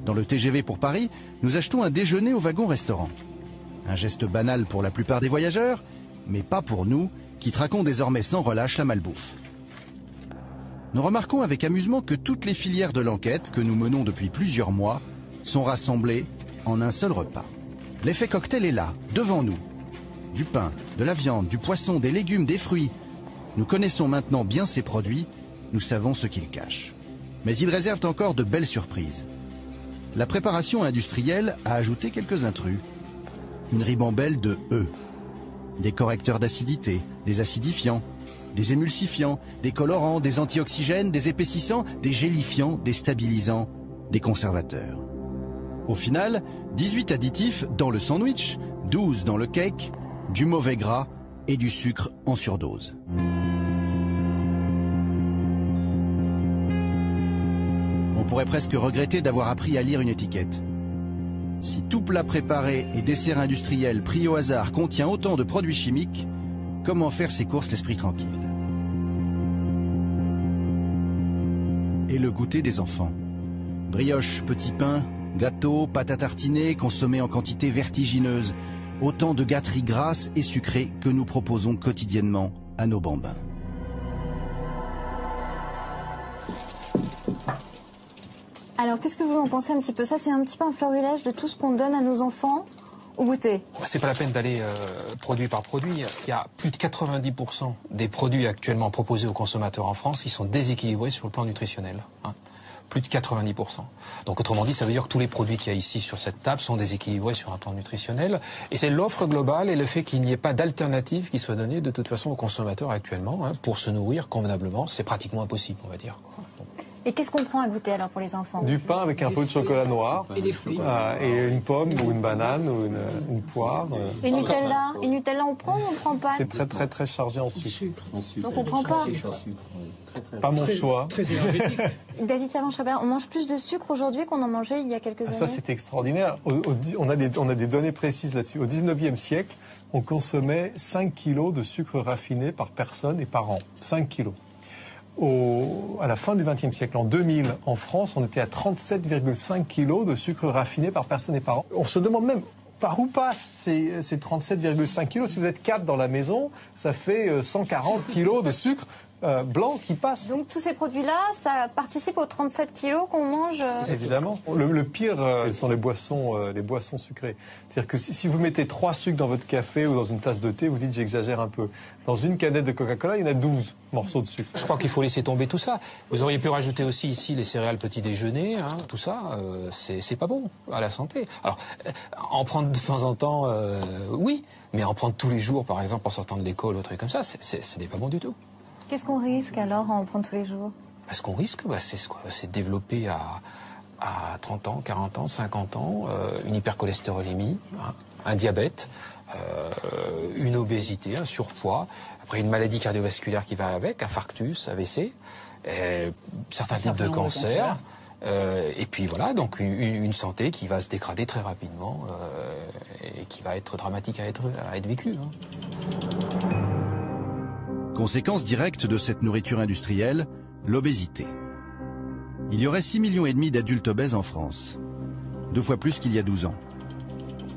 Dans le TGV pour Paris, nous achetons un déjeuner au wagon-restaurant. Un geste banal pour la plupart des voyageurs, mais pas pour nous, qui traquons désormais sans relâche la malbouffe. nous remarquons avec amusement que toutes les filières de l'enquête que nous menons depuis plusieurs mois sont rassemblées en un seul repas. L'effet cocktail est là, devant nous. Du pain, de la viande, du poisson, des légumes, des fruits. Nous connaissons maintenant bien ces produits, nous savons ce qu'ils cachent. Mais ils réservent encore de belles surprises. La préparation industrielle a ajouté quelques intrus. Une ribambelle de E. Des correcteurs d'acidité, des acidifiants, des émulsifiants, des colorants, des antioxygènes, des épaississants, des gélifiants, des stabilisants, des conservateurs. Au final, 18 additifs dans le sandwich, 12 dans le cake, du mauvais gras et du sucre en surdose. On pourrait presque regretter d'avoir appris à lire une étiquette. Si tout plat préparé et dessert industriel pris au hasard contient autant de produits chimiques, comment faire ses courses l'esprit tranquille? Et le goûter des enfants. Brioche, petit pain, gâteau, pâte à tartiner consommés en quantité vertigineuse. Autant de gâteries grasses et sucrées que nous proposons quotidiennement à nos bambins. Alors, qu'est-ce que vous en pensez un petit peu? Ça, c'est un petit peu un florilège de tout ce qu'on donne à nos enfants au goûter. C'est pas la peine d'aller produit par produit. Il y a plus de 90% des produits actuellement proposés aux consommateurs en France qui sont déséquilibrés sur le plan nutritionnel. Hein. Plus de 90%. Donc autrement dit, ça veut dire que tous les produits qu'il y a ici sur cette table sont déséquilibrés sur un plan nutritionnel. Et c'est l'offre globale et le fait qu'il n'y ait pas d'alternative qui soit donnée de toute façon aux consommateurs actuellement hein, pour se nourrir convenablement. C'est pratiquement impossible, on va dire. Et qu'est-ce qu'on prend à goûter alors pour les enfants? Du pain avec un peu de chocolat noir. Et des fruits. Et une pomme ou une banane ou une poire. Et Nutella? Et Nutella, on prend ou on prend pas? C'est très très très chargé en sucre. Donc on prend pas? Pas mon choix. Très énergétique. David Savant-Schreiber, on mange plus de sucre aujourd'hui qu'on en mangeait il y a quelques années? Ça, c'est extraordinaire. On a des données précises là-dessus. Au 19e siècle, on consommait 5 kilos de sucre raffiné par personne et par an. 5 kilos. À la fin du XXe siècle, en 2000, en France, on était à 37,5 kilos de sucre raffiné par personne et par an. On se demande même par où passent ces 37,5 kilos. Si vous êtes 4 dans la maison, ça fait 140 kilos de sucre blanc qui passe. Donc tous ces produits-là, ça participe aux 37 kilos qu'on mange. Évidemment. Le pire, ce sont les boissons sucrées. C'est-à-dire que si vous mettez 3 sucres dans votre café ou dans une tasse de thé, vous dites j'exagère un peu. Dans une canette de Coca-Cola, il y en a 12 morceaux de sucre. Je crois qu'il faut laisser tomber tout ça. Vous auriez pu rajouter aussi ici les céréales petit déjeuner, hein, tout ça, c'est pas bon à la santé. Alors, en prendre de temps en temps, oui, mais en prendre tous les jours, par exemple, en sortant de l'école, ou truc comme ça, ce n'est pas bon du tout. Qu'est-ce qu'on risque alors à en prendre tous les jours? Ce qu'on risque, c'est développer à 30 ans, 40 ans, 50 ans, une hypercholestérolémie, hein, un diabète, une obésité, un surpoids, après une maladie cardiovasculaire qui va avec, infarctus, AVC, certains types de cancers. Et puis voilà, donc une santé qui va se dégrader très rapidement et qui va être dramatique à être vécue. Hein. Conséquence directe de cette nourriture industrielle, l'obésité. Il y aurait 6,5 millions d'adultes obèses en France, 2 fois plus qu'il y a 12 ans.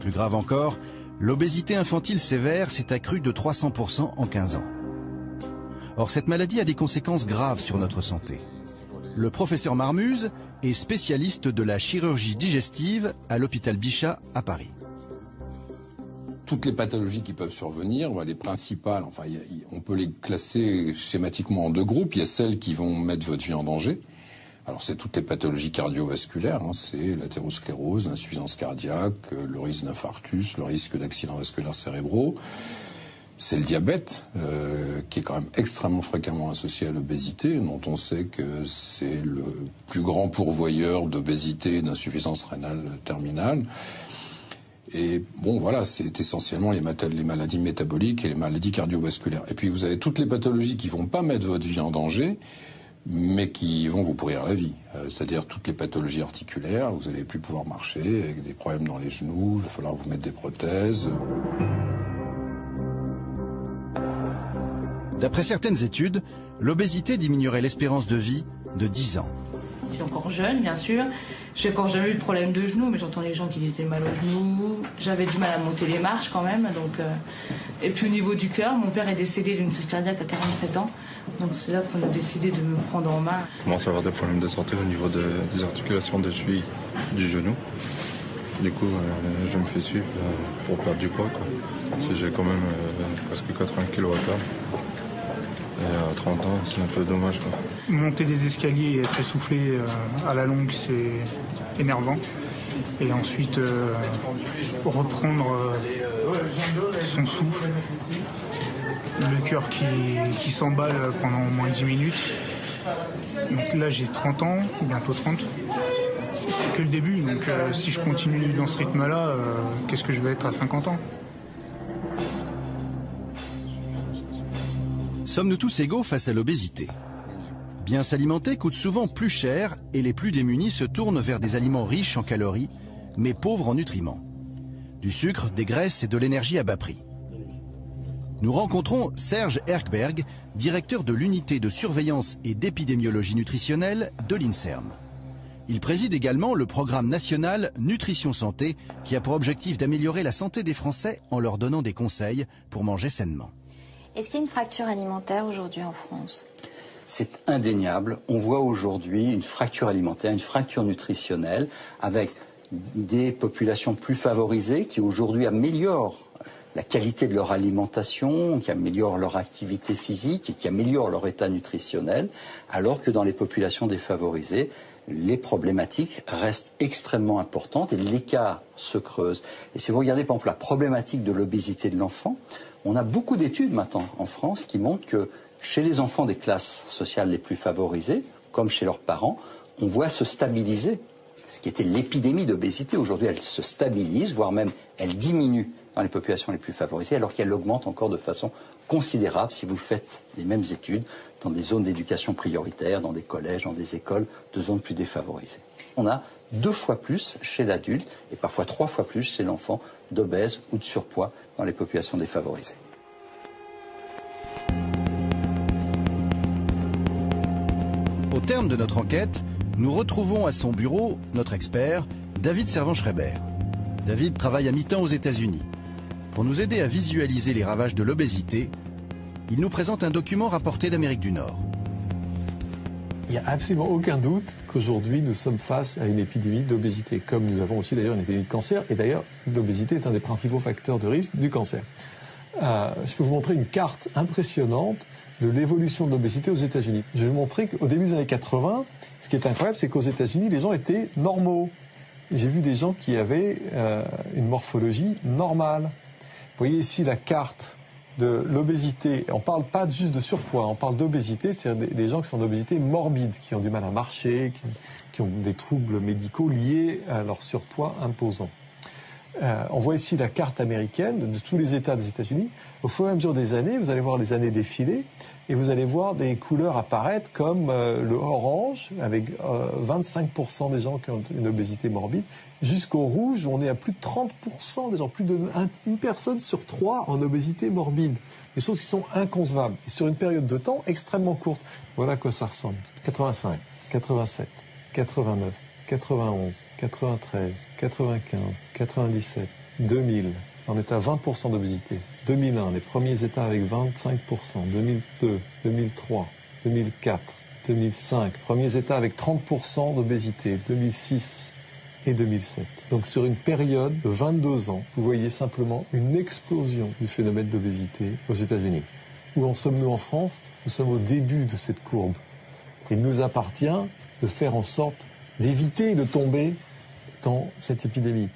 Plus grave encore, l'obésité infantile sévère s'est accrue de 300% en 15 ans. Or, cette maladie a des conséquences graves sur notre santé. Le professeur Marmuse est spécialiste de la chirurgie digestive à l'hôpital Bichat à Paris. Toutes les pathologies qui peuvent survenir, les principales, enfin, on peut les classer schématiquement en 2 groupes. Il y a celles qui vont mettre votre vie en danger. Alors c'est toutes les pathologies cardiovasculaires, hein, c'est l'athérosclérose, l'insuffisance cardiaque, le risque d'infarctus, le risque d'accidents vasculaires cérébraux. C'est le diabète, qui est quand même extrêmement fréquemment associé à l'obésité, dont on sait que c'est le plus grand pourvoyeur d'obésité et d'insuffisance rénale terminale. Et bon, voilà, c'est essentiellement les maladies métaboliques et les maladies cardiovasculaires. Et puis vous avez toutes les pathologies qui vont pas mettre votre vie en danger, mais qui vont vous pourrir la vie. C'est-à-dire toutes les pathologies articulaires, vous n'allez plus pouvoir marcher, avec des problèmes dans les genoux, il va falloir vous mettre des prothèses. D'après certaines études, l'obésité diminuerait l'espérance de vie de 10 ans. Je suis encore jeune, bien sûr. J'ai encore jamais eu de problème de genoux, mais j'entends les gens qui disaient mal aux genoux. J'avais du mal à monter les marches quand même. Donc, et puis au niveau du cœur, mon père est décédé d'une crise cardiaque à 47 ans. Donc c'est là qu'on a décidé de me prendre en main. Je commence à avoir des problèmes de santé au niveau des articulations des chevilles, du genou. Du coup, je me fais suivre pour perdre du poids, quoi. Parce que j'ai quand même presque 80 kilos à perdre. Et à 30 ans, c'est un peu dommage, quoi. Monter des escaliers et être essoufflé à la longue, c'est énervant. Et ensuite, reprendre son souffle, le cœur qui s'emballe pendant au moins 10 minutes. Donc là, j'ai 30 ans, bientôt 30. C'est que le début, donc si je continue dans ce rythme-là, qu'est-ce que je vais être à 50 ans? Sommes-nous tous égaux face à l'obésité? Bien s'alimenter coûte souvent plus cher et les plus démunis se tournent vers des aliments riches en calories, mais pauvres en nutriments. Du sucre, des graisses et de l'énergie à bas prix. Nous rencontrons Serge Erkberg, directeur de l'unité de surveillance et d'épidémiologie nutritionnelle de l'INSERM. Il préside également le programme national Nutrition Santé qui a pour objectif d'améliorer la santé des Français en leur donnant des conseils pour manger sainement. Est-ce qu'il y a une fracture alimentaire aujourd'hui en France? C'est indéniable. On voit aujourd'hui une fracture alimentaire, une fracture nutritionnelle avec des populations plus favorisées qui aujourd'hui améliorent la qualité de leur alimentation, qui améliorent leur activité physique et qui améliorent leur état nutritionnel, alors que dans les populations défavorisées, les problématiques restent extrêmement importantes et l'écart se creuse. Et si vous regardez par exemple la problématique de l'obésité de l'enfant, on a beaucoup d'études maintenant en France qui montrent que chez les enfants des classes sociales les plus favorisées, comme chez leurs parents, on voit se stabiliser ce qui était l'épidémie d'obésité. Aujourd'hui, elle se stabilise, voire même elle diminue dans les populations les plus favorisées, alors qu'elle augmente encore de façon considérable si vous faites les mêmes études dans des zones d'éducation prioritaire, dans des collèges, dans des écoles de zones plus défavorisées. On a 2 fois plus chez l'adulte et parfois 3 fois plus chez l'enfant d'obèses ou de surpoids dans les populations défavorisées. Au terme de notre enquête, nous retrouvons à son bureau notre expert, David Servan-Schreiber. David travaille à mi-temps aux États-Unis. Pour nous aider à visualiser les ravages de l'obésité, il nous présente un document rapporté d'Amérique du Nord. Il n'y a absolument aucun doute qu'aujourd'hui nous sommes face à une épidémie d'obésité, comme nous avons aussi d'ailleurs une épidémie de cancer, et d'ailleurs l'obésité est un des principaux facteurs de risque du cancer. Je peux vous montrer une carte impressionnante de l'évolution de l'obésité aux États-Unis. Je vais vous montrer qu'au début des années 80, ce qui est incroyable, c'est qu'aux États-Unis, les gens étaient normaux. J'ai vu des gens qui avaient une morphologie normale. Vous voyez ici la carte de l'obésité. On ne parle pas juste de surpoids, on parle d'obésité, c'est-à-dire des gens qui sont d'obésité morbide, qui ont du mal à marcher, qui ont des troubles médicaux liés à leur surpoids imposant. On voit ici la carte américaine de tous les États des États-Unis. Au fur et à mesure des années, vous allez voir les années défiler et vous allez voir des couleurs apparaître comme le orange, avec 25% des gens qui ont une obésité morbide, jusqu'au rouge où on est à plus de 30% des gens, plus d'une personne sur 3 en obésité morbide. Des choses qui sont inconcevables. Et sur une période de temps extrêmement courte. Voilà à quoi ça ressemble. 85, 87, 89. 91, 93, 95, 97, 2000, on est à 20% d'obésité. 2001, les premiers États avec 25%. 2002, 2003, 2004, 2005, premiers États avec 30% d'obésité. 2006 et 2007. Donc sur une période de 22 ans, vous voyez simplement une explosion du phénomène d'obésité aux États-Unis. Où en sommes-nous en France? Nous sommes au début de cette courbe. Il nous appartient de faire en sorte d'éviter de tomber dans cette épidémie.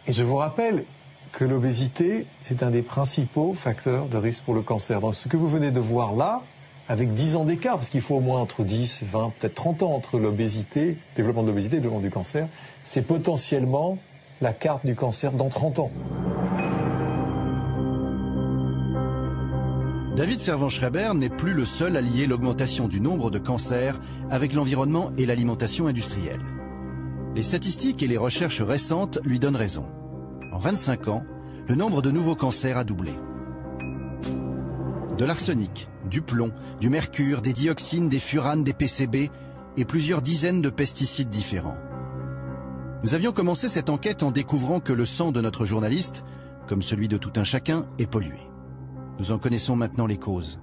Et je vous rappelle que l'obésité, c'est un des principaux facteurs de risque pour le cancer. Donc ce que vous venez de voir là, avec 10 ans d'écart, parce qu'il faut au moins entre 10, 20, peut-être 30 ans entre l'obésité, développement de l'obésité et le développement du cancer, c'est potentiellement la carte du cancer dans 30 ans. David Servan-Schreiber n'est plus le seul à lier l'augmentation du nombre de cancers avec l'environnement et l'alimentation industrielle. Les statistiques et les recherches récentes lui donnent raison. En 25 ans, le nombre de nouveaux cancers a doublé. De l'arsenic, du plomb, du mercure, des dioxines, des furanes, des PCB, et plusieurs dizaines de pesticides différents. Nous avions commencé cette enquête en découvrant que le sang de notre journaliste, comme celui de tout un chacun, est pollué. Nous en connaissons maintenant les causes.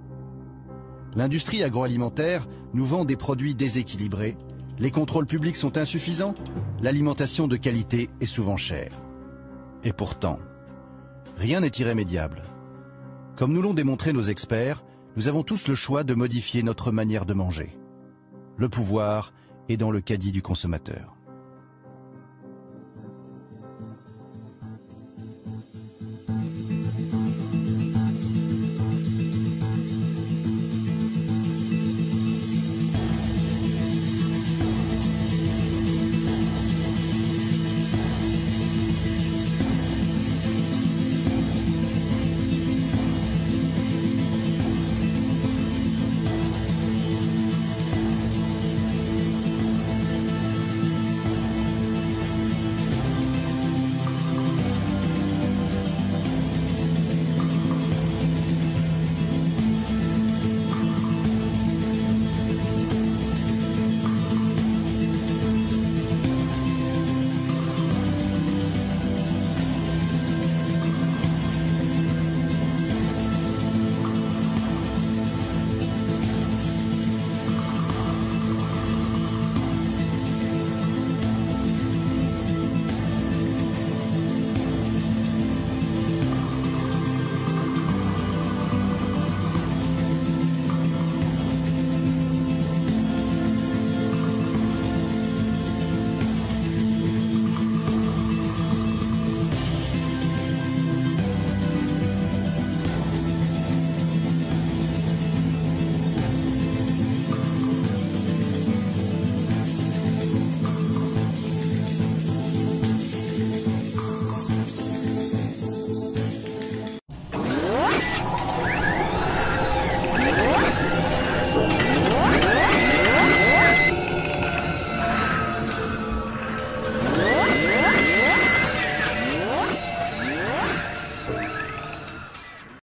L'industrie agroalimentaire nous vend des produits déséquilibrés, les contrôles publics sont insuffisants, l'alimentation de qualité est souvent chère. Et pourtant, rien n'est irrémédiable. Comme nous l'ont démontré nos experts, nous avons tous le choix de modifier notre manière de manger. Le pouvoir est dans le caddie du consommateur.